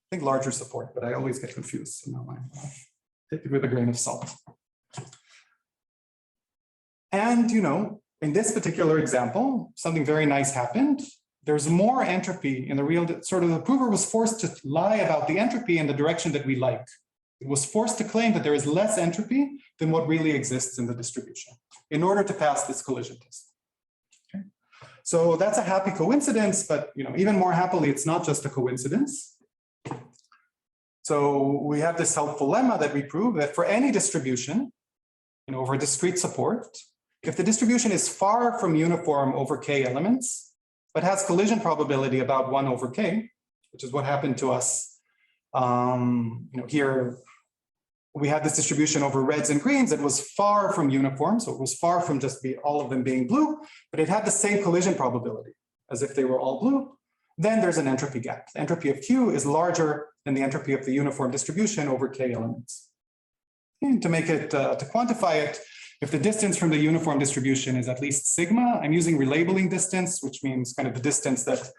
I think, larger support, but I always get confused. So now I take it with a grain of salt. And, in this particular example, something very nice happened. There's more entropy in the real, the prover was forced to lie about the entropy in the direction that we like. It was forced to claim that there is less entropy than what really exists in the distribution in order to pass this collision test. Okay. So that's a happy coincidence, but even more happily, it's not just a coincidence. So we have this helpful lemma that we prove that for any distribution, over discrete support, if the distribution is far from uniform over k elements, but has collision probability about 1 over k, which is what happened to us. Here we had this distribution over reds and greens that was far from uniform, so it was far from just all of them being blue, but it had the same collision probability as if they were all blue. Then there's an entropy gap. The entropy of Q is larger than the entropy of the uniform distribution over k elements. And to make it, to quantify it, if the distance from the uniform distribution is at least sigma, I'm using relabeling distance, which means kind of the distance that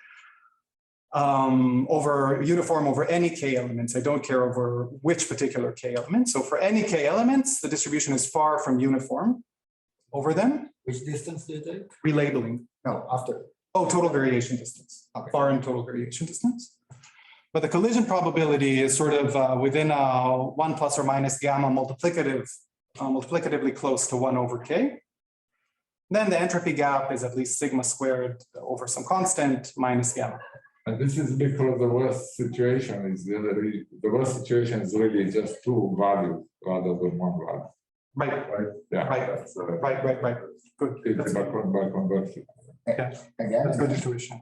over uniform over any k elements. I don't care over which particular k element. So for any k elements, the distribution is far from uniform over them. Which distance do you take? Relabeling. No, after. Oh, total variation distance. Okay. Far and total variation distance. But the collision probability is sort of within a 1 plus or minus gamma multiplicatively close to 1 over k. Then the entropy gap is at least sigma squared over some constant minus gamma. And this is because the worst situation is the worst situation is really just 2 values rather than 1 value. Right. Yeah. Right. Good. It's by conversion. Yeah. Again, That's good intuition.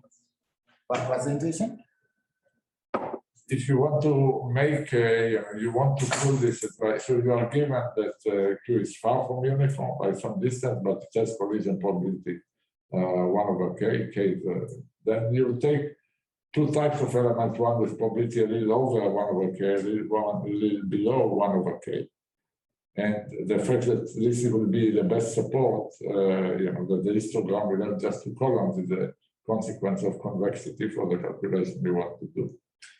what was the intuition? If you want to make, you want to prove this, so you are given that Q is far from uniform by some distance, but it has collision probability 1 over k. Then you take 2 types of elements, one with probability a little over 1 over k, a little below 1 over k. And the fact that this will be the best support, that the histogram will have just 2 columns is a consequence of convexity for the calculation we want to do.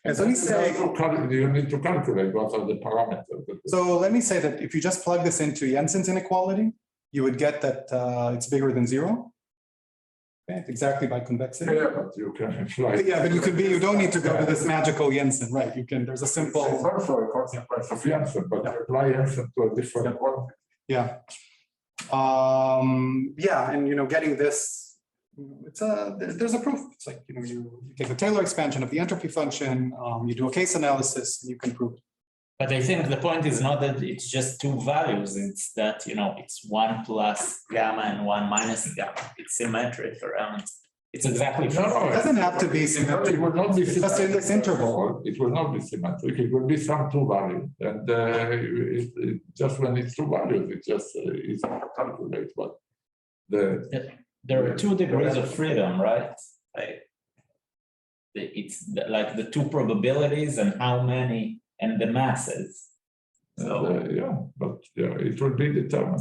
And so let me say, you need to calculate what are the parameters. So let me say that if you just plug this into Jensen's inequality, you would get that it's bigger than 0. Okay, exactly by convexity. Yeah, but you can apply. Yeah, but you don't need to go to this magical Jensen, right? There's a simple. It's also a consequence of Jensen, but you apply Jensen to a different one. Yeah. And getting this. There's a proof. It's like, you take the Taylor expansion of the entropy function, you do a case analysis, and you can prove it. But I think the point is not that it's just 2 values. It's that, it's 1 plus gamma and 1 minus gamma. It's symmetric around. It's exactly. It doesn't have to be symmetric. It will not be symmetric. Just in this interval. It will not be symmetric. It will be some 2 values. And just when it's 2 values, it just easy to calculate. But there are 2 degrees of freedom, right? It's like the 2 probabilities and how many and the masses. So it will be determined.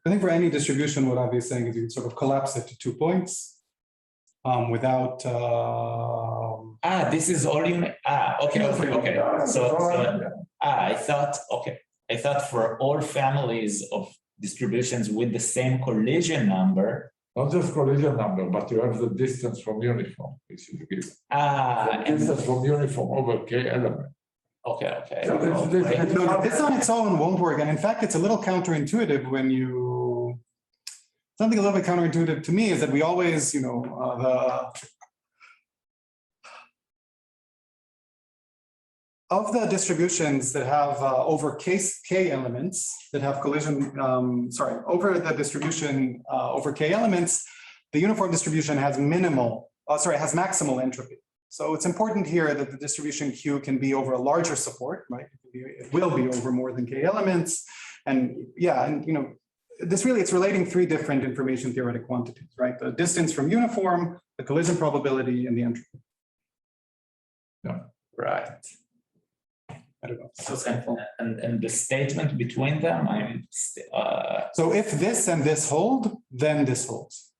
I think for any distribution, what Avi is saying is you sort of collapse it to 2 points without. This is all you make. Okay. I thought for all families of distributions with the same collision number. Not just collision number, but you have the distance from uniform, which is given. The distance from uniform over k element. Okay. So this on its own won't work. And in fact, it's a little counterintuitive when you. Something a little bit counterintuitive to me is that we always, of the distributions that have over k elements that have collision, over the distribution over k elements, the uniform distribution has has maximal entropy. So it's important here that the distribution Q can be over a larger support, right? It will be over more than k elements. And it's relating three different information theoretic quantities, right? The distance from uniform, the collision probability, and the entropy. Right. I don't know. So, and the statement between them, So if this and this hold, then this holds.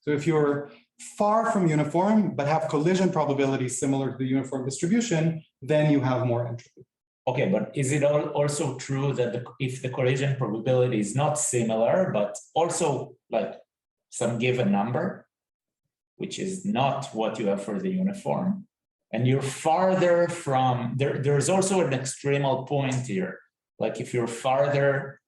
So if you're far from uniform, but have collision probability similar to the uniform distribution, then you have more entropy. okay, but is it also true that if the collision probability is not similar, but also like some given number, which is not what you have for the uniform, and you're farther from, there's also an extremal point here. Like if you're farther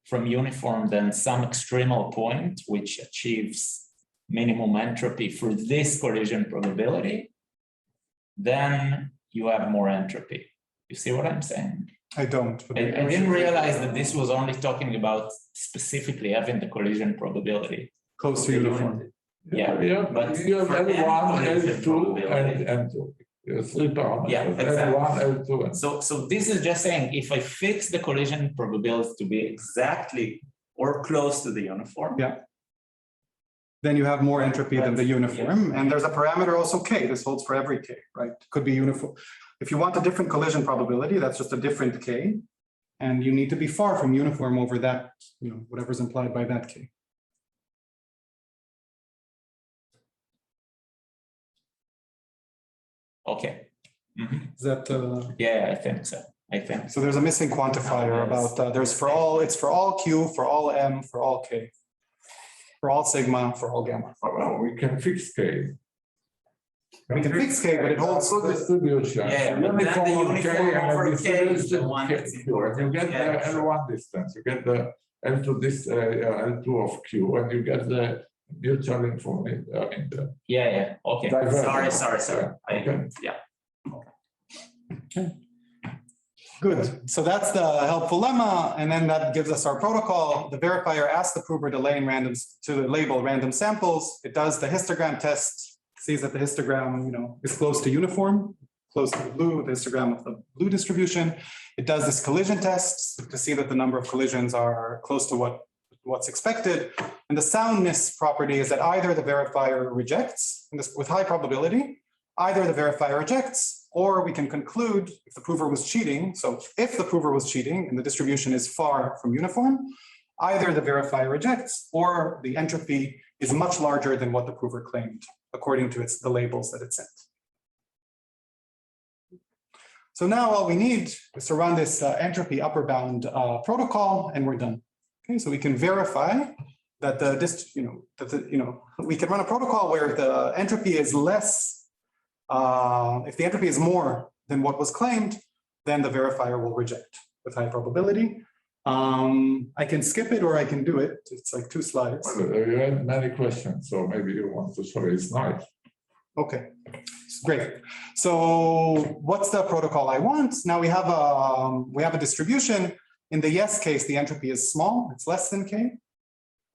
from uniform than some extremal point, which achieves minimum entropy for this collision probability, then you have more entropy. You see what I'm saying? I don't. I didn't realize that this was only talking about specifically having the collision probability. Close to uniform. Yeah, but you have for L1, any L2, probability. and N2. You have three parameters. Yeah, exactly. L1, L2, and So this is just saying if I fix the collision probability to be exactly or close to the uniform. Yeah. Then you have more entropy than the uniform. And there's a parameter also K. This holds for every K, right? Could be uniform. If you want a different collision probability, that's just a different K. And you need to be far from uniform over that, whatever's implied by that K. Okay. Mhm. Is that Yeah, I think so. so there's a missing quantifier about there's for all, it's for all Q, for all M, for all K, for all sigma, for all gamma. well, we can fix K. We can fix K, but it holds. For distribution. Yeah, but then the Uniform uniform and over K is the distribution one K. that's important. You get Yeah, the L1 distance, you get the L2 this L2 of Q, and you get the mutual information. Yeah. Okay. Divergent. Sorry. Okay. Good. So that's the helpful lemma. And then that gives us our protocol. The verifier asks the prover to label random samples. It does the histogram test, sees that the histogram, is close to uniform, close to the blue, the histogram of the blue distribution. It does this collision test to see that the number of collisions are close to what's expected. And the soundness property is that either the verifier rejects, and this with high probability, either the verifier rejects, or we can conclude if the prover was cheating. So if the prover was cheating and the distribution is far from uniform, either the verifier rejects or the entropy is much larger than what the prover claimed, according to the labels that it sent. So now all we need is to run this entropy upper bound protocol, and we're done. Okay, so we can verify that we can run a protocol where the entropy is less. If the entropy is more than what was claimed, then the verifier will reject with high probability. I can skip it or I can do it. It's like 2 slides. Well, you had many questions, so maybe you want to show it's nice. Okay, great. So what's the protocol I want? Now we have a distribution. In the yes case, the entropy is small. It's less than K.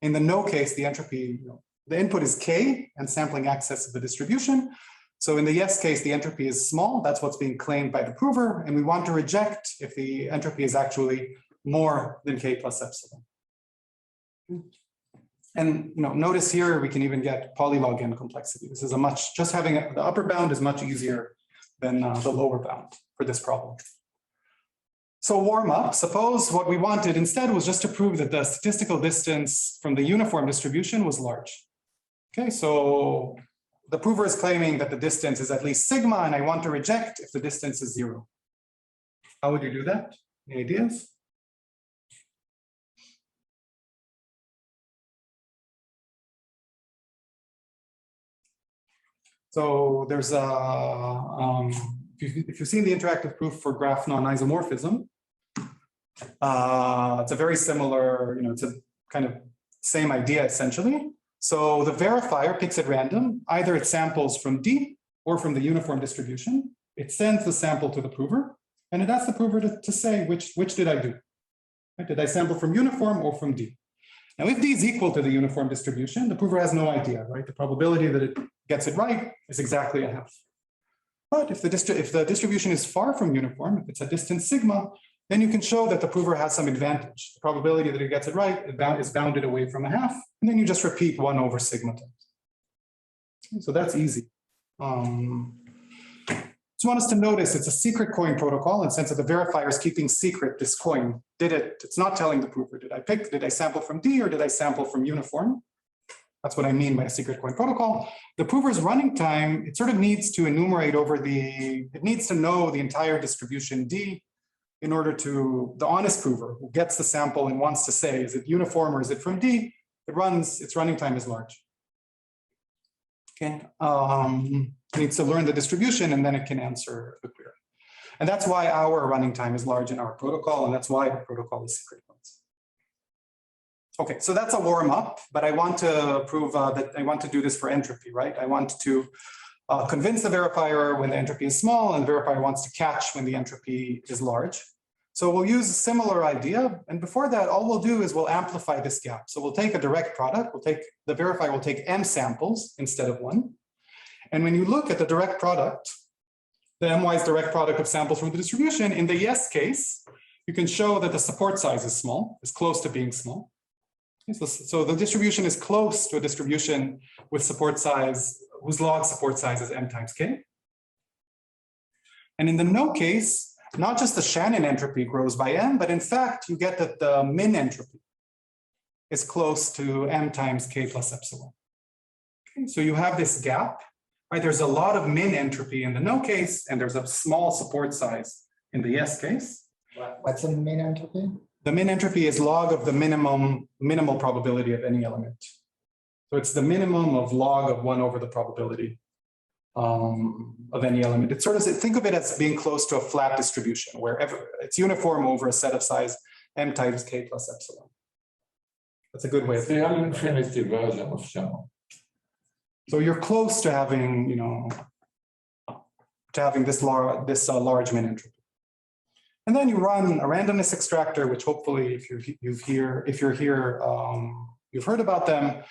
In the no case, the entropy, the input is K and sampling access of the distribution. So in the yes case, the entropy is small. That's what's being claimed by the prover. And we want to reject if the entropy is actually more than K plus epsilon. And notice here, we can even get polylog n complexity. This is just having the upper bound is much easier than the lower bound for this problem. So warm up, suppose what we wanted instead was just to prove that the statistical distance from the uniform distribution was large. Okay, so the prover is claiming that the distance is at least sigma, and I want to reject if the distance is 0. How would you do that? Any ideas? So there's if you've seen the interactive proof for graph non-isomorphism, it's a very similar, it's a kind of same idea essentially. So the verifier picks at random, either it samples from D or from the uniform distribution. It sends the sample to the prover, and it asks the prover to say which did I do? Right? Did I sample from uniform or from D? Now, if D is equal to the uniform distribution, the prover has no idea, right? The probability that it gets it right is exactly a half. But if the distribution is far from uniform, if it's a distance sigma, then you can show that the prover has some advantage. The probability that he gets it right is bounded away from 1/2, and then you just repeat 1 over sigma times. So that's easy. Just want us to notice it's a secret coin protocol, and since the verifier is keeping secret this coin, it's not telling the prover, did I sample from D or did I sample from uniform? That's what I mean by a secret coin protocol. The prover's running time, it sort of needs to enumerate over it needs to know the entire distribution D in order to, the honest prover who gets the sample and wants to say, is it uniform or is it from D? Its running time is large. Okay, it needs to learn the distribution and then it can answer the query. And that's why our running time is large in our protocol, and that's why the protocol is secret coins. Okay, so that's a warm up, but I want to prove that I want to do this for entropy, right? I want to convince the verifier when the entropy is small, and the verifier wants to catch when the entropy is large. So we'll use a similar idea. And before that, all we'll do is we'll amplify this gap. So we'll take a direct product. The verifier will take m samples instead of 1. And when you look at the direct product, the MY's direct product of samples from the distribution, in the yes case, you can show that the support size is small, is close to being small. So the distribution is close to a distribution with support size, whose log support size is m times k. And in the no case, not just the Shannon entropy grows by m, but in fact, you get that the min entropy is close to m times k plus epsilon. Okay, so you have this gap, right? There's a lot of min entropy in the no case, and there's a small support size in the yes case. What's the min entropy? The min entropy is log of the minimal probability of any element. So it's the minimum of log of 1 over the probability of any element. It's sort of, think of it as being close to a flat distribution, where it's uniform over a set of size m times k plus epsilon. That's a good way of the infinity version of Shannon. So you're close to having, this large min entropy. And then you run a randomness extractor, which hopefully, if you're here, you've heard about them.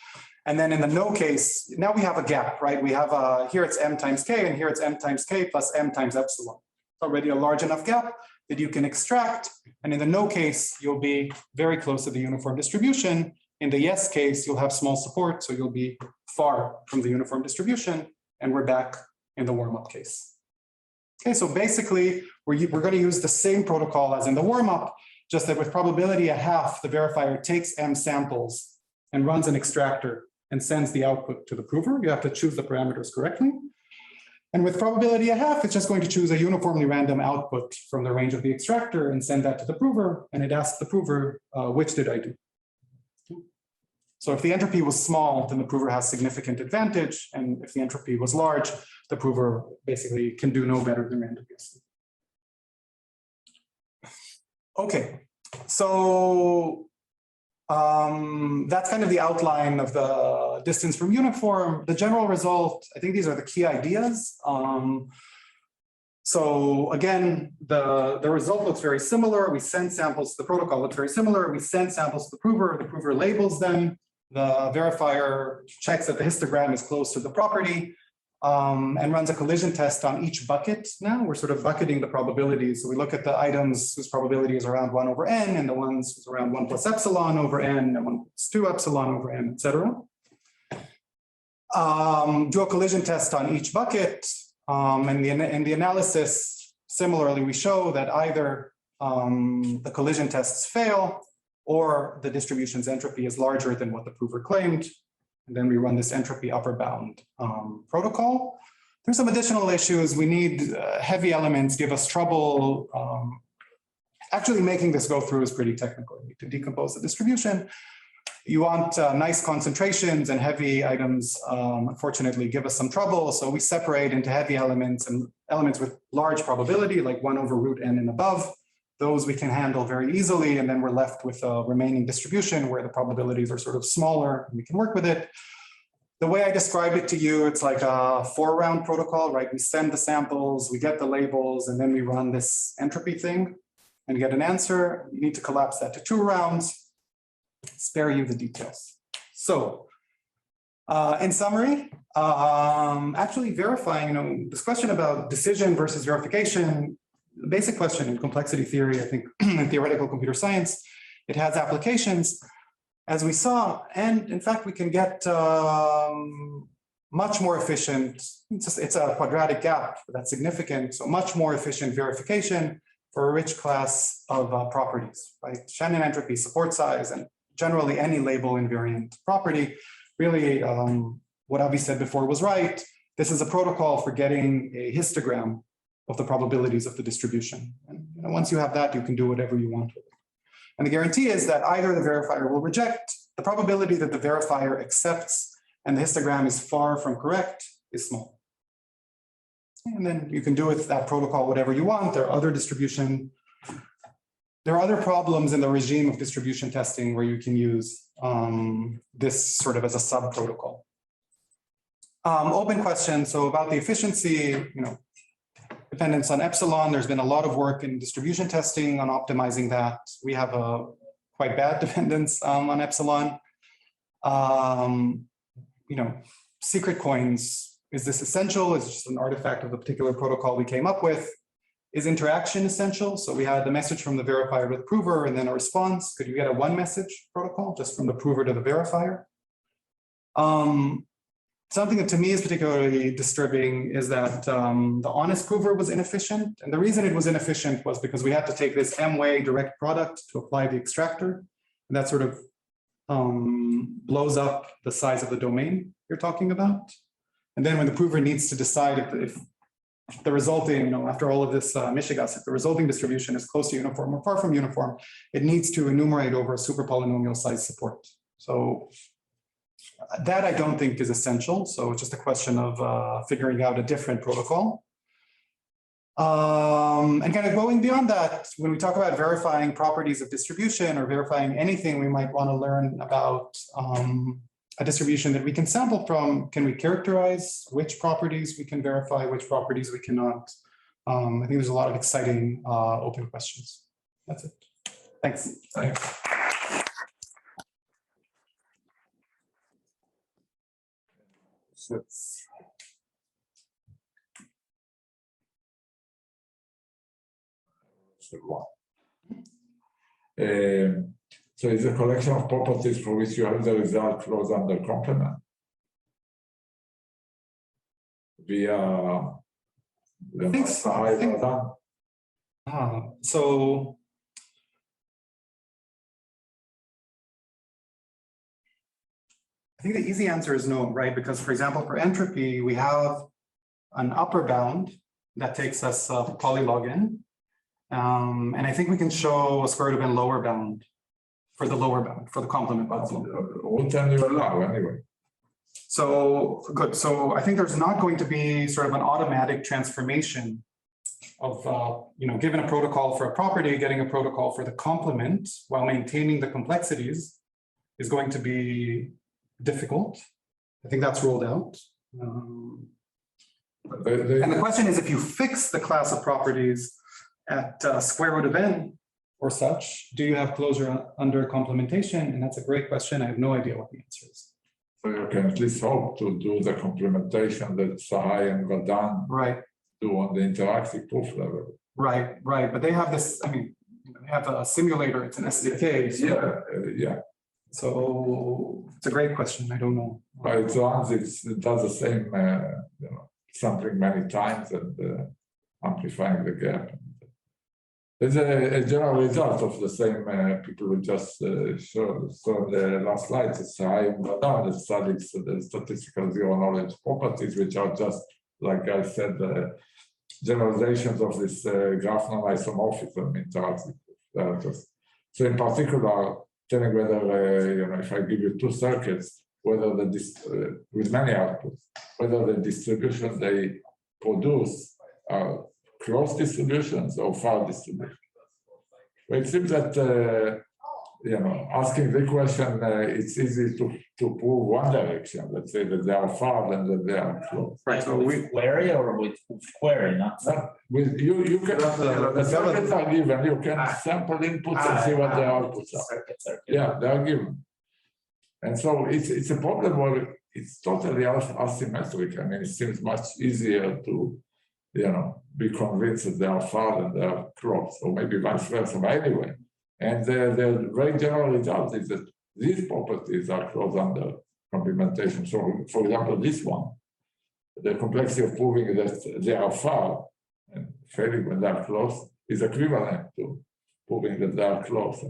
And then in the no case, now we have a gap, right? We have here it's m times k, and here it's m times k plus m times epsilon. It's already a large enough gap that you can extract. And in the no case, you'll be very close to the uniform distribution. In the yes case, you'll have small support, so you'll be far from the uniform distribution. And we're back in the warm-up case. Okay, so basically, we're going to use the same protocol as in the warm-up, just that with probability 1/2, the verifier takes m samples and runs an extractor and sends the output to the prover. You have to choose the parameters correctly. And with probability 1/2, it's just going to choose a uniformly random output from the range of the extractor and send that to the prover. And it asks the prover, which did I do? So if the entropy was small, then the prover has significant advantage. And if the entropy was large, the prover basically can do no better than random guessing. Okay, so that's kind of the outline of the distance from uniform. The general result, I think these are the key ideas. So again, the result looks very similar. We send samples, the protocol looks very similar. We send samples to the prover labels them. The verifier checks that the histogram is close to the property and runs a collision test on each bucket. Now we're sort of bucketing the probabilities. So we look at the items whose probability is around 1 over n, and the ones who's around 1 plus epsilon over n, and 1 plus 2 epsilon over n, etc. Do a collision test on each bucket. And in the analysis, similarly, we show that either the collision tests fail or the distribution's entropy is larger than what the prover claimed. And then we run this entropy upper bound protocol. There's some additional issues. We need heavy elements, give us trouble. Actually making this go through is pretty technical. You need to decompose the distribution. You want nice concentrations, and heavy items, unfortunately, give us some trouble. So we separate into heavy elements and elements with large probability, like 1 over root n and above. Those we can handle very easily, and then we're left with a remaining distribution where the probabilities are sort of smaller, and we can work with it. The way I described it to you, it's like a 4-round protocol, right? We send the samples, we get the labels, and then we run this entropy thing and get an answer. You need to collapse that to 2 rounds. Spare you the details. So, in summary, actually verifying, this question about decision versus verification, basic question in complexity theory, I think, in theoretical computer science. It has applications, as we saw, and in fact, we can get much more efficient. It's a quadratic gap that's significant, so much more efficient verification for a rich class of properties, right? Shannon entropy, support size, and generally any label invariant property. Really, what Avi said before was right. This is a protocol for getting a histogram of the probabilities of the distribution. And once you have that, you can do whatever you want with it. And the guarantee is that either the verifier will reject, the probability that the verifier accepts and the histogram is far from correct is small. And then you can do with that protocol whatever you want. There are other problems in the regime of distribution testing where you can use this sort of as a sub protocol. Open question. So about the efficiency, dependence on epsilon. There's been a lot of work in distribution testing on optimizing that. We have a quite bad dependence on epsilon. Secret coins. Is this essential? Is it just an artifact of the particular protocol we came up with? Is interaction essential? So we had the message from the verifier to the prover and then a response. Could you get a one message protocol just from the prover to the verifier? Something that to me is particularly disturbing is that the honest prover was inefficient. And the reason it was inefficient was because we had to take this M-way direct product to apply the extractor. And that sort of blows up the size of the domain you're talking about. And then when the prover needs to decide if the resulting, after all of this mishigas, if the resulting distribution is close to uniform or far from uniform, it needs to enumerate over a super polynomial size support. So that I don't think is essential. So it's just a question of figuring out a different protocol. And kind of going beyond that, when we talk about verifying properties of distribution or verifying anything, we might want to learn about a distribution that we can sample from. Can we characterize which properties we can verify, which properties we cannot? I think there's a lot of exciting open questions. That's it. Thanks. Thanks. So it's a collection of properties for which you have the result close under complement via the so I think the easy answer is no, right? Because for example, for entropy, we have an upper bound that takes us polylog n. And I think we can show a square root of n lower bound for the lower bound, for the complement problem. What can you allow anyway? So good. So I think there's not going to be sort of an automatic transformation of, given a protocol for a property, getting a protocol for the complement while maintaining the complexities is going to be difficult. I think that's ruled out. And the question is, if you fix the class of properties at square root of n or such, do you have closure under complementation? And that's a great question. I have no idea what the answer is. So you can at least hope to do the complementation that Sahai and Vadan do on the interactive proof level. Right. But they have this, they have a simulator, it's an SDK. So, yeah. So it's a great question. I don't know. But it runs, it does the same, sampling many times and amplifying the gap. There's a general result of the same people who just showed the last slides. It's Sahai and Vadan that studies the statistical zero knowledge properties, which are just, like I said, generalizations of this graph non-isomorphism interactive. So in particular, telling whether, if I give you two circuits, whether with many outputs, whether the distribution they produce are close distributions or far distributions. Well, it seems that, asking the question, it's easy to prove one direction. Let's say that they are far and that they are close. Right. So with query or with query, not with you can the circuits are given. You can sample inputs and see what the outputs are. Yeah, they are given. And so it's a problem where it's totally asymmetric. It seems much easier to be convinced that they are far and they are close, or maybe vice versa, but anyway. And the very general result is that these properties are close under complementation. So, for example, this one, the complexity of proving that they are far and failing when they are close is equivalent to proving that they are close.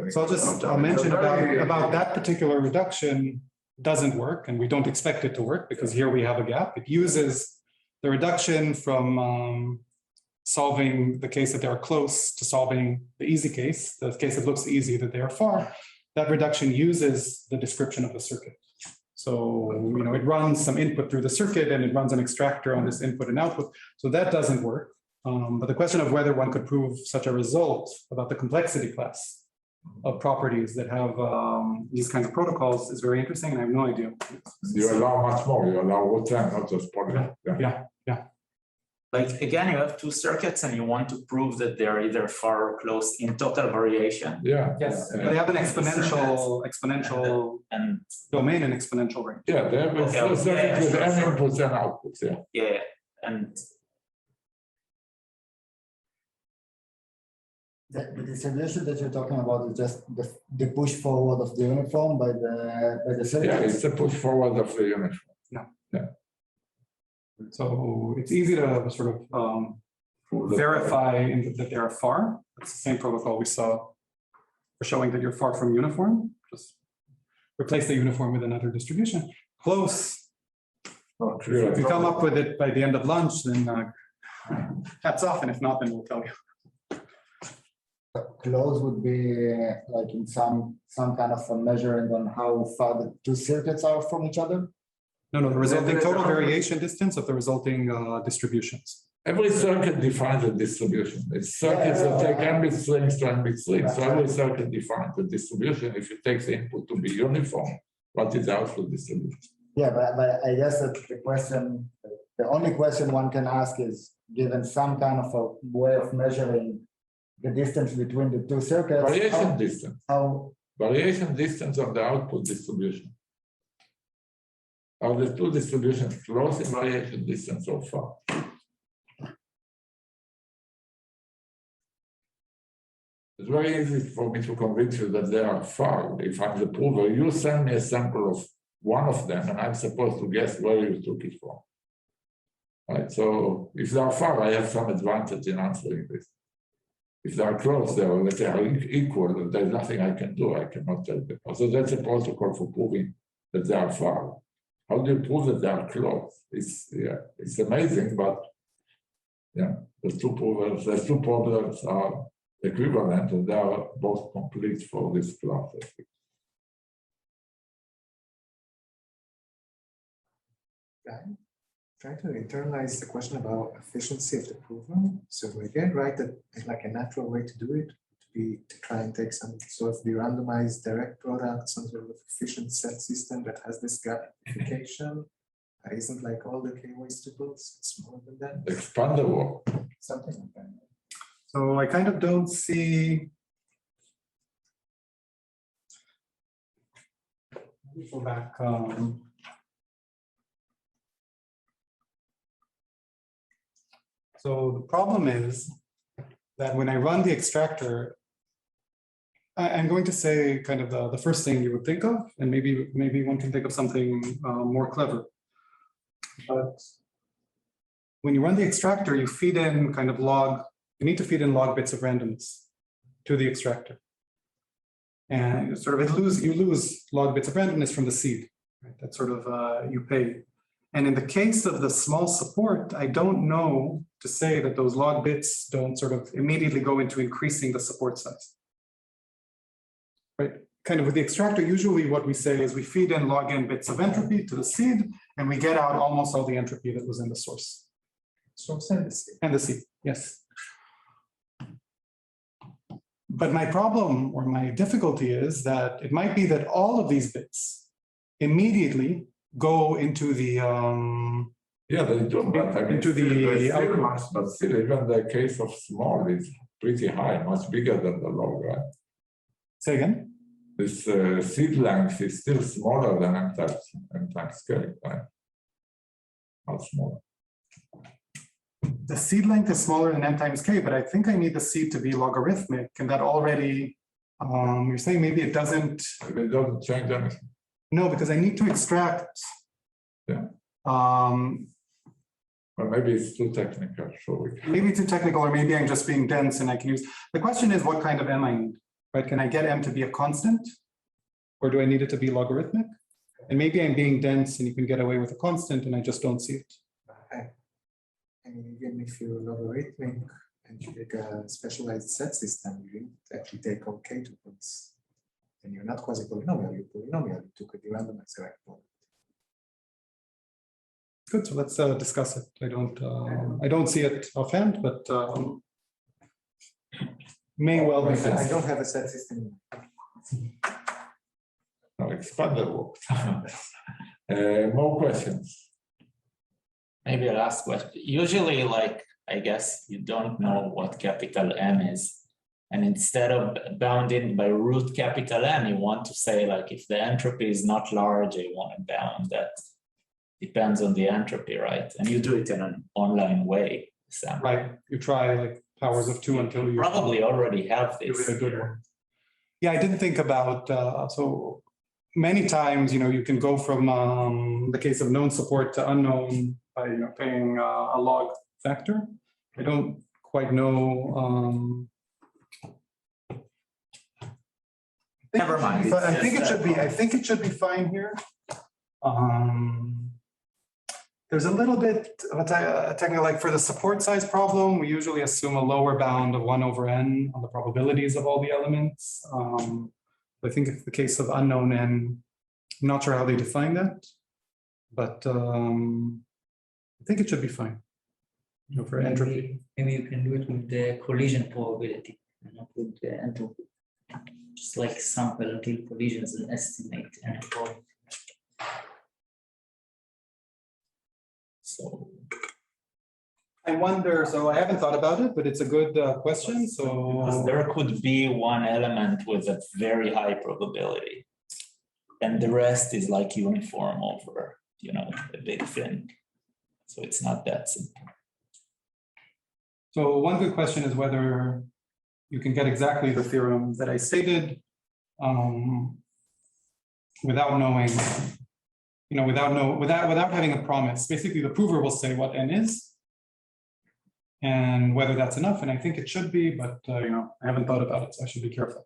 So I'll mention about that particular reduction doesn't work, and we don't expect it to work because here we have a gap. It uses the reduction from solving the case that they are close to solving the easy case, the case that looks easy that they are far. That reduction uses the description of the circuit. So, it runs some input through the circuit and it runs an extractor on this input and output. So that doesn't work. But the question of whether one could prove such a result about the complexity class of properties that have these kinds of protocols is very interesting, and I have no idea. You allow much more, you allow time, not just poly. Yeah. Like again, you have two circuits and you want to prove that they're either far or close in total variation. Yeah. Yes, they have an exponential And domain and exponential range. Yeah, they have a circuit with n inputs and outputs, yeah, and The distribution that you're talking about is just the push forward of the uniform by the circuit. Yeah, it's a push forward of the uniform. So it's easy to sort of verify that they are far. It's the same protocol we saw for showing that you're far from uniform. Just replace the uniform with another distribution. Close. If you come up with it by the end of lunch, then hats off, and if not, then we'll tell you. Close would be like in some kind of a measuring on how far the two circuits are from each other. No, the resulting total variation distance of the resulting distributions. Every circuit defines a distribution. It's circuits that take n-bit strings to n-bit strings. So every circuit defines the distribution. If it takes the input to be uniform, what is the output distribution? Yeah, but I guess that the only question one can ask is, given some kind of a way of measuring the distance between the two circuits. Variation distance. How? Variation distance of the output distribution. Are the two distributions close in variation distance so far? It's very easy for me to convince you that they are far. If I'm the prover, you send me a sample of one of them, and I'm supposed to guess where you took it from. Right? So if they are far, I have some advantage in answering this. If they are close, they are equal. There's nothing I can do. I cannot tell them. So that's a protocol for proving that they are far. How do you prove that they are close? It's amazing, but the two problems are equivalent, and they are both complete for this class. Trying to internalize the question about efficiency of the prover. So we get right that it's like a natural way to do it would be to try and take some sort of the randomized direct product, some sort of efficient set system that has this gamification. Isn't like all the k-ways tuples, it's more than that. Expand the work. Something like that. So I kind of don't see. Let me go back. So the problem is that when I run the extractor, I'm going to say kind of the first thing you would think of, and maybe one can think of something more clever. But when you run the extractor, you feed in kind of log. You need to feed in log bits of randomness to the extractor, and sort of you lose log bits of randomness from the seed. Right? That sort of you pay. And in the case of the small support, I don't know to say that those log bits don't sort of immediately go into increasing the support size. Right? Kind of with the extractor, usually what we say is we feed in log n bits of entropy to the seed, and we get out almost all the entropy that was in the source. Source and the seed. And the seed, yes. But my problem or my difficulty is that it might be that all of these bits immediately go into the they do, but I mean, into the output. But still, even the case of small is pretty high, much bigger than the log, right? Say again? This seed length is still smaller than n times scale, right? Much smaller. the seed length is smaller than n times k, but I think I need the seed to be logarithmic, and that already, you're saying maybe it doesn't. It doesn't change anything. No, because I need to extract. Yeah. Or maybe it's too technical, so we can. Maybe too technical, or maybe I'm just being dense and I can use. The question is, what kind of m I need, right? Can I get m to be a constant, or do I need it to be logarithmic? And maybe I'm being dense, and you can get away with a constant, and I just don't see it. I mean, even if you're logarithmic and you take a specialized set system, you didn't actually take all k tuples. And you're not quasi-polynomial, you're polynomial, you took a de-randomized direct product. Good, so let's discuss it. I don't see it offhand, but may well be. I don't have a set system. No, expandable. More questions. Maybe a last question. Usually, like, I guess you don't know what capital M is. And instead of bounding by root capital M, you want to say, like, if the entropy is not large, you want to bound that. Depends on the entropy, right? And you do it in an online way. Right. You try like powers of 2 until you probably already have this. a good one. Yeah, I didn't think about, so many times, you can go from the case of known support to unknown by paying a log factor. I don't quite know. Never mind. I think it should be fine here. There's a little bit of a technical, like for the support size problem, we usually assume a lower bound of 1 over n on the probabilities of all the elements. I think in the case of unknown n, I'm not sure how they define that, but I think it should be fine. For entropy. Maybe you can do it with the collision probability, not with the entropy. Just like sample until collisions and estimate entropy. So I wonder, so I haven't thought about it, but it's a good question. because So there could be one element with a very high probability, and the rest is like uniform over, a big thing. So it's not that simple. So one good question is whether you can get exactly the theorem that I stated without knowing, without having a promise. Basically, the prover will say what n is and whether that's enough. And I think it should be, but I haven't thought about it, so I should be careful.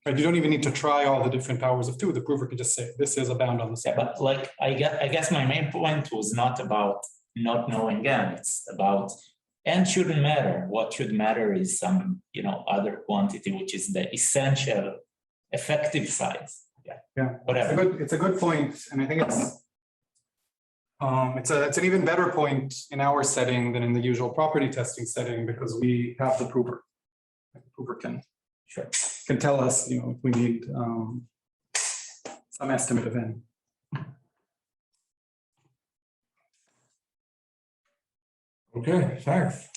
Right, you don't even need to try all the different powers of 2. The prover can just say this is a bound on the set. Yeah, but like I guess my main point was not about not knowing n. It's about n shouldn't matter. What should matter is some other quantity, which is the essential effective size. Yeah, whatever. it's a good point, and I think it's an even better point in our setting than in the usual property testing setting, because we have the prover. The prover can tell us, if we need some estimate of n. Okay, thanks.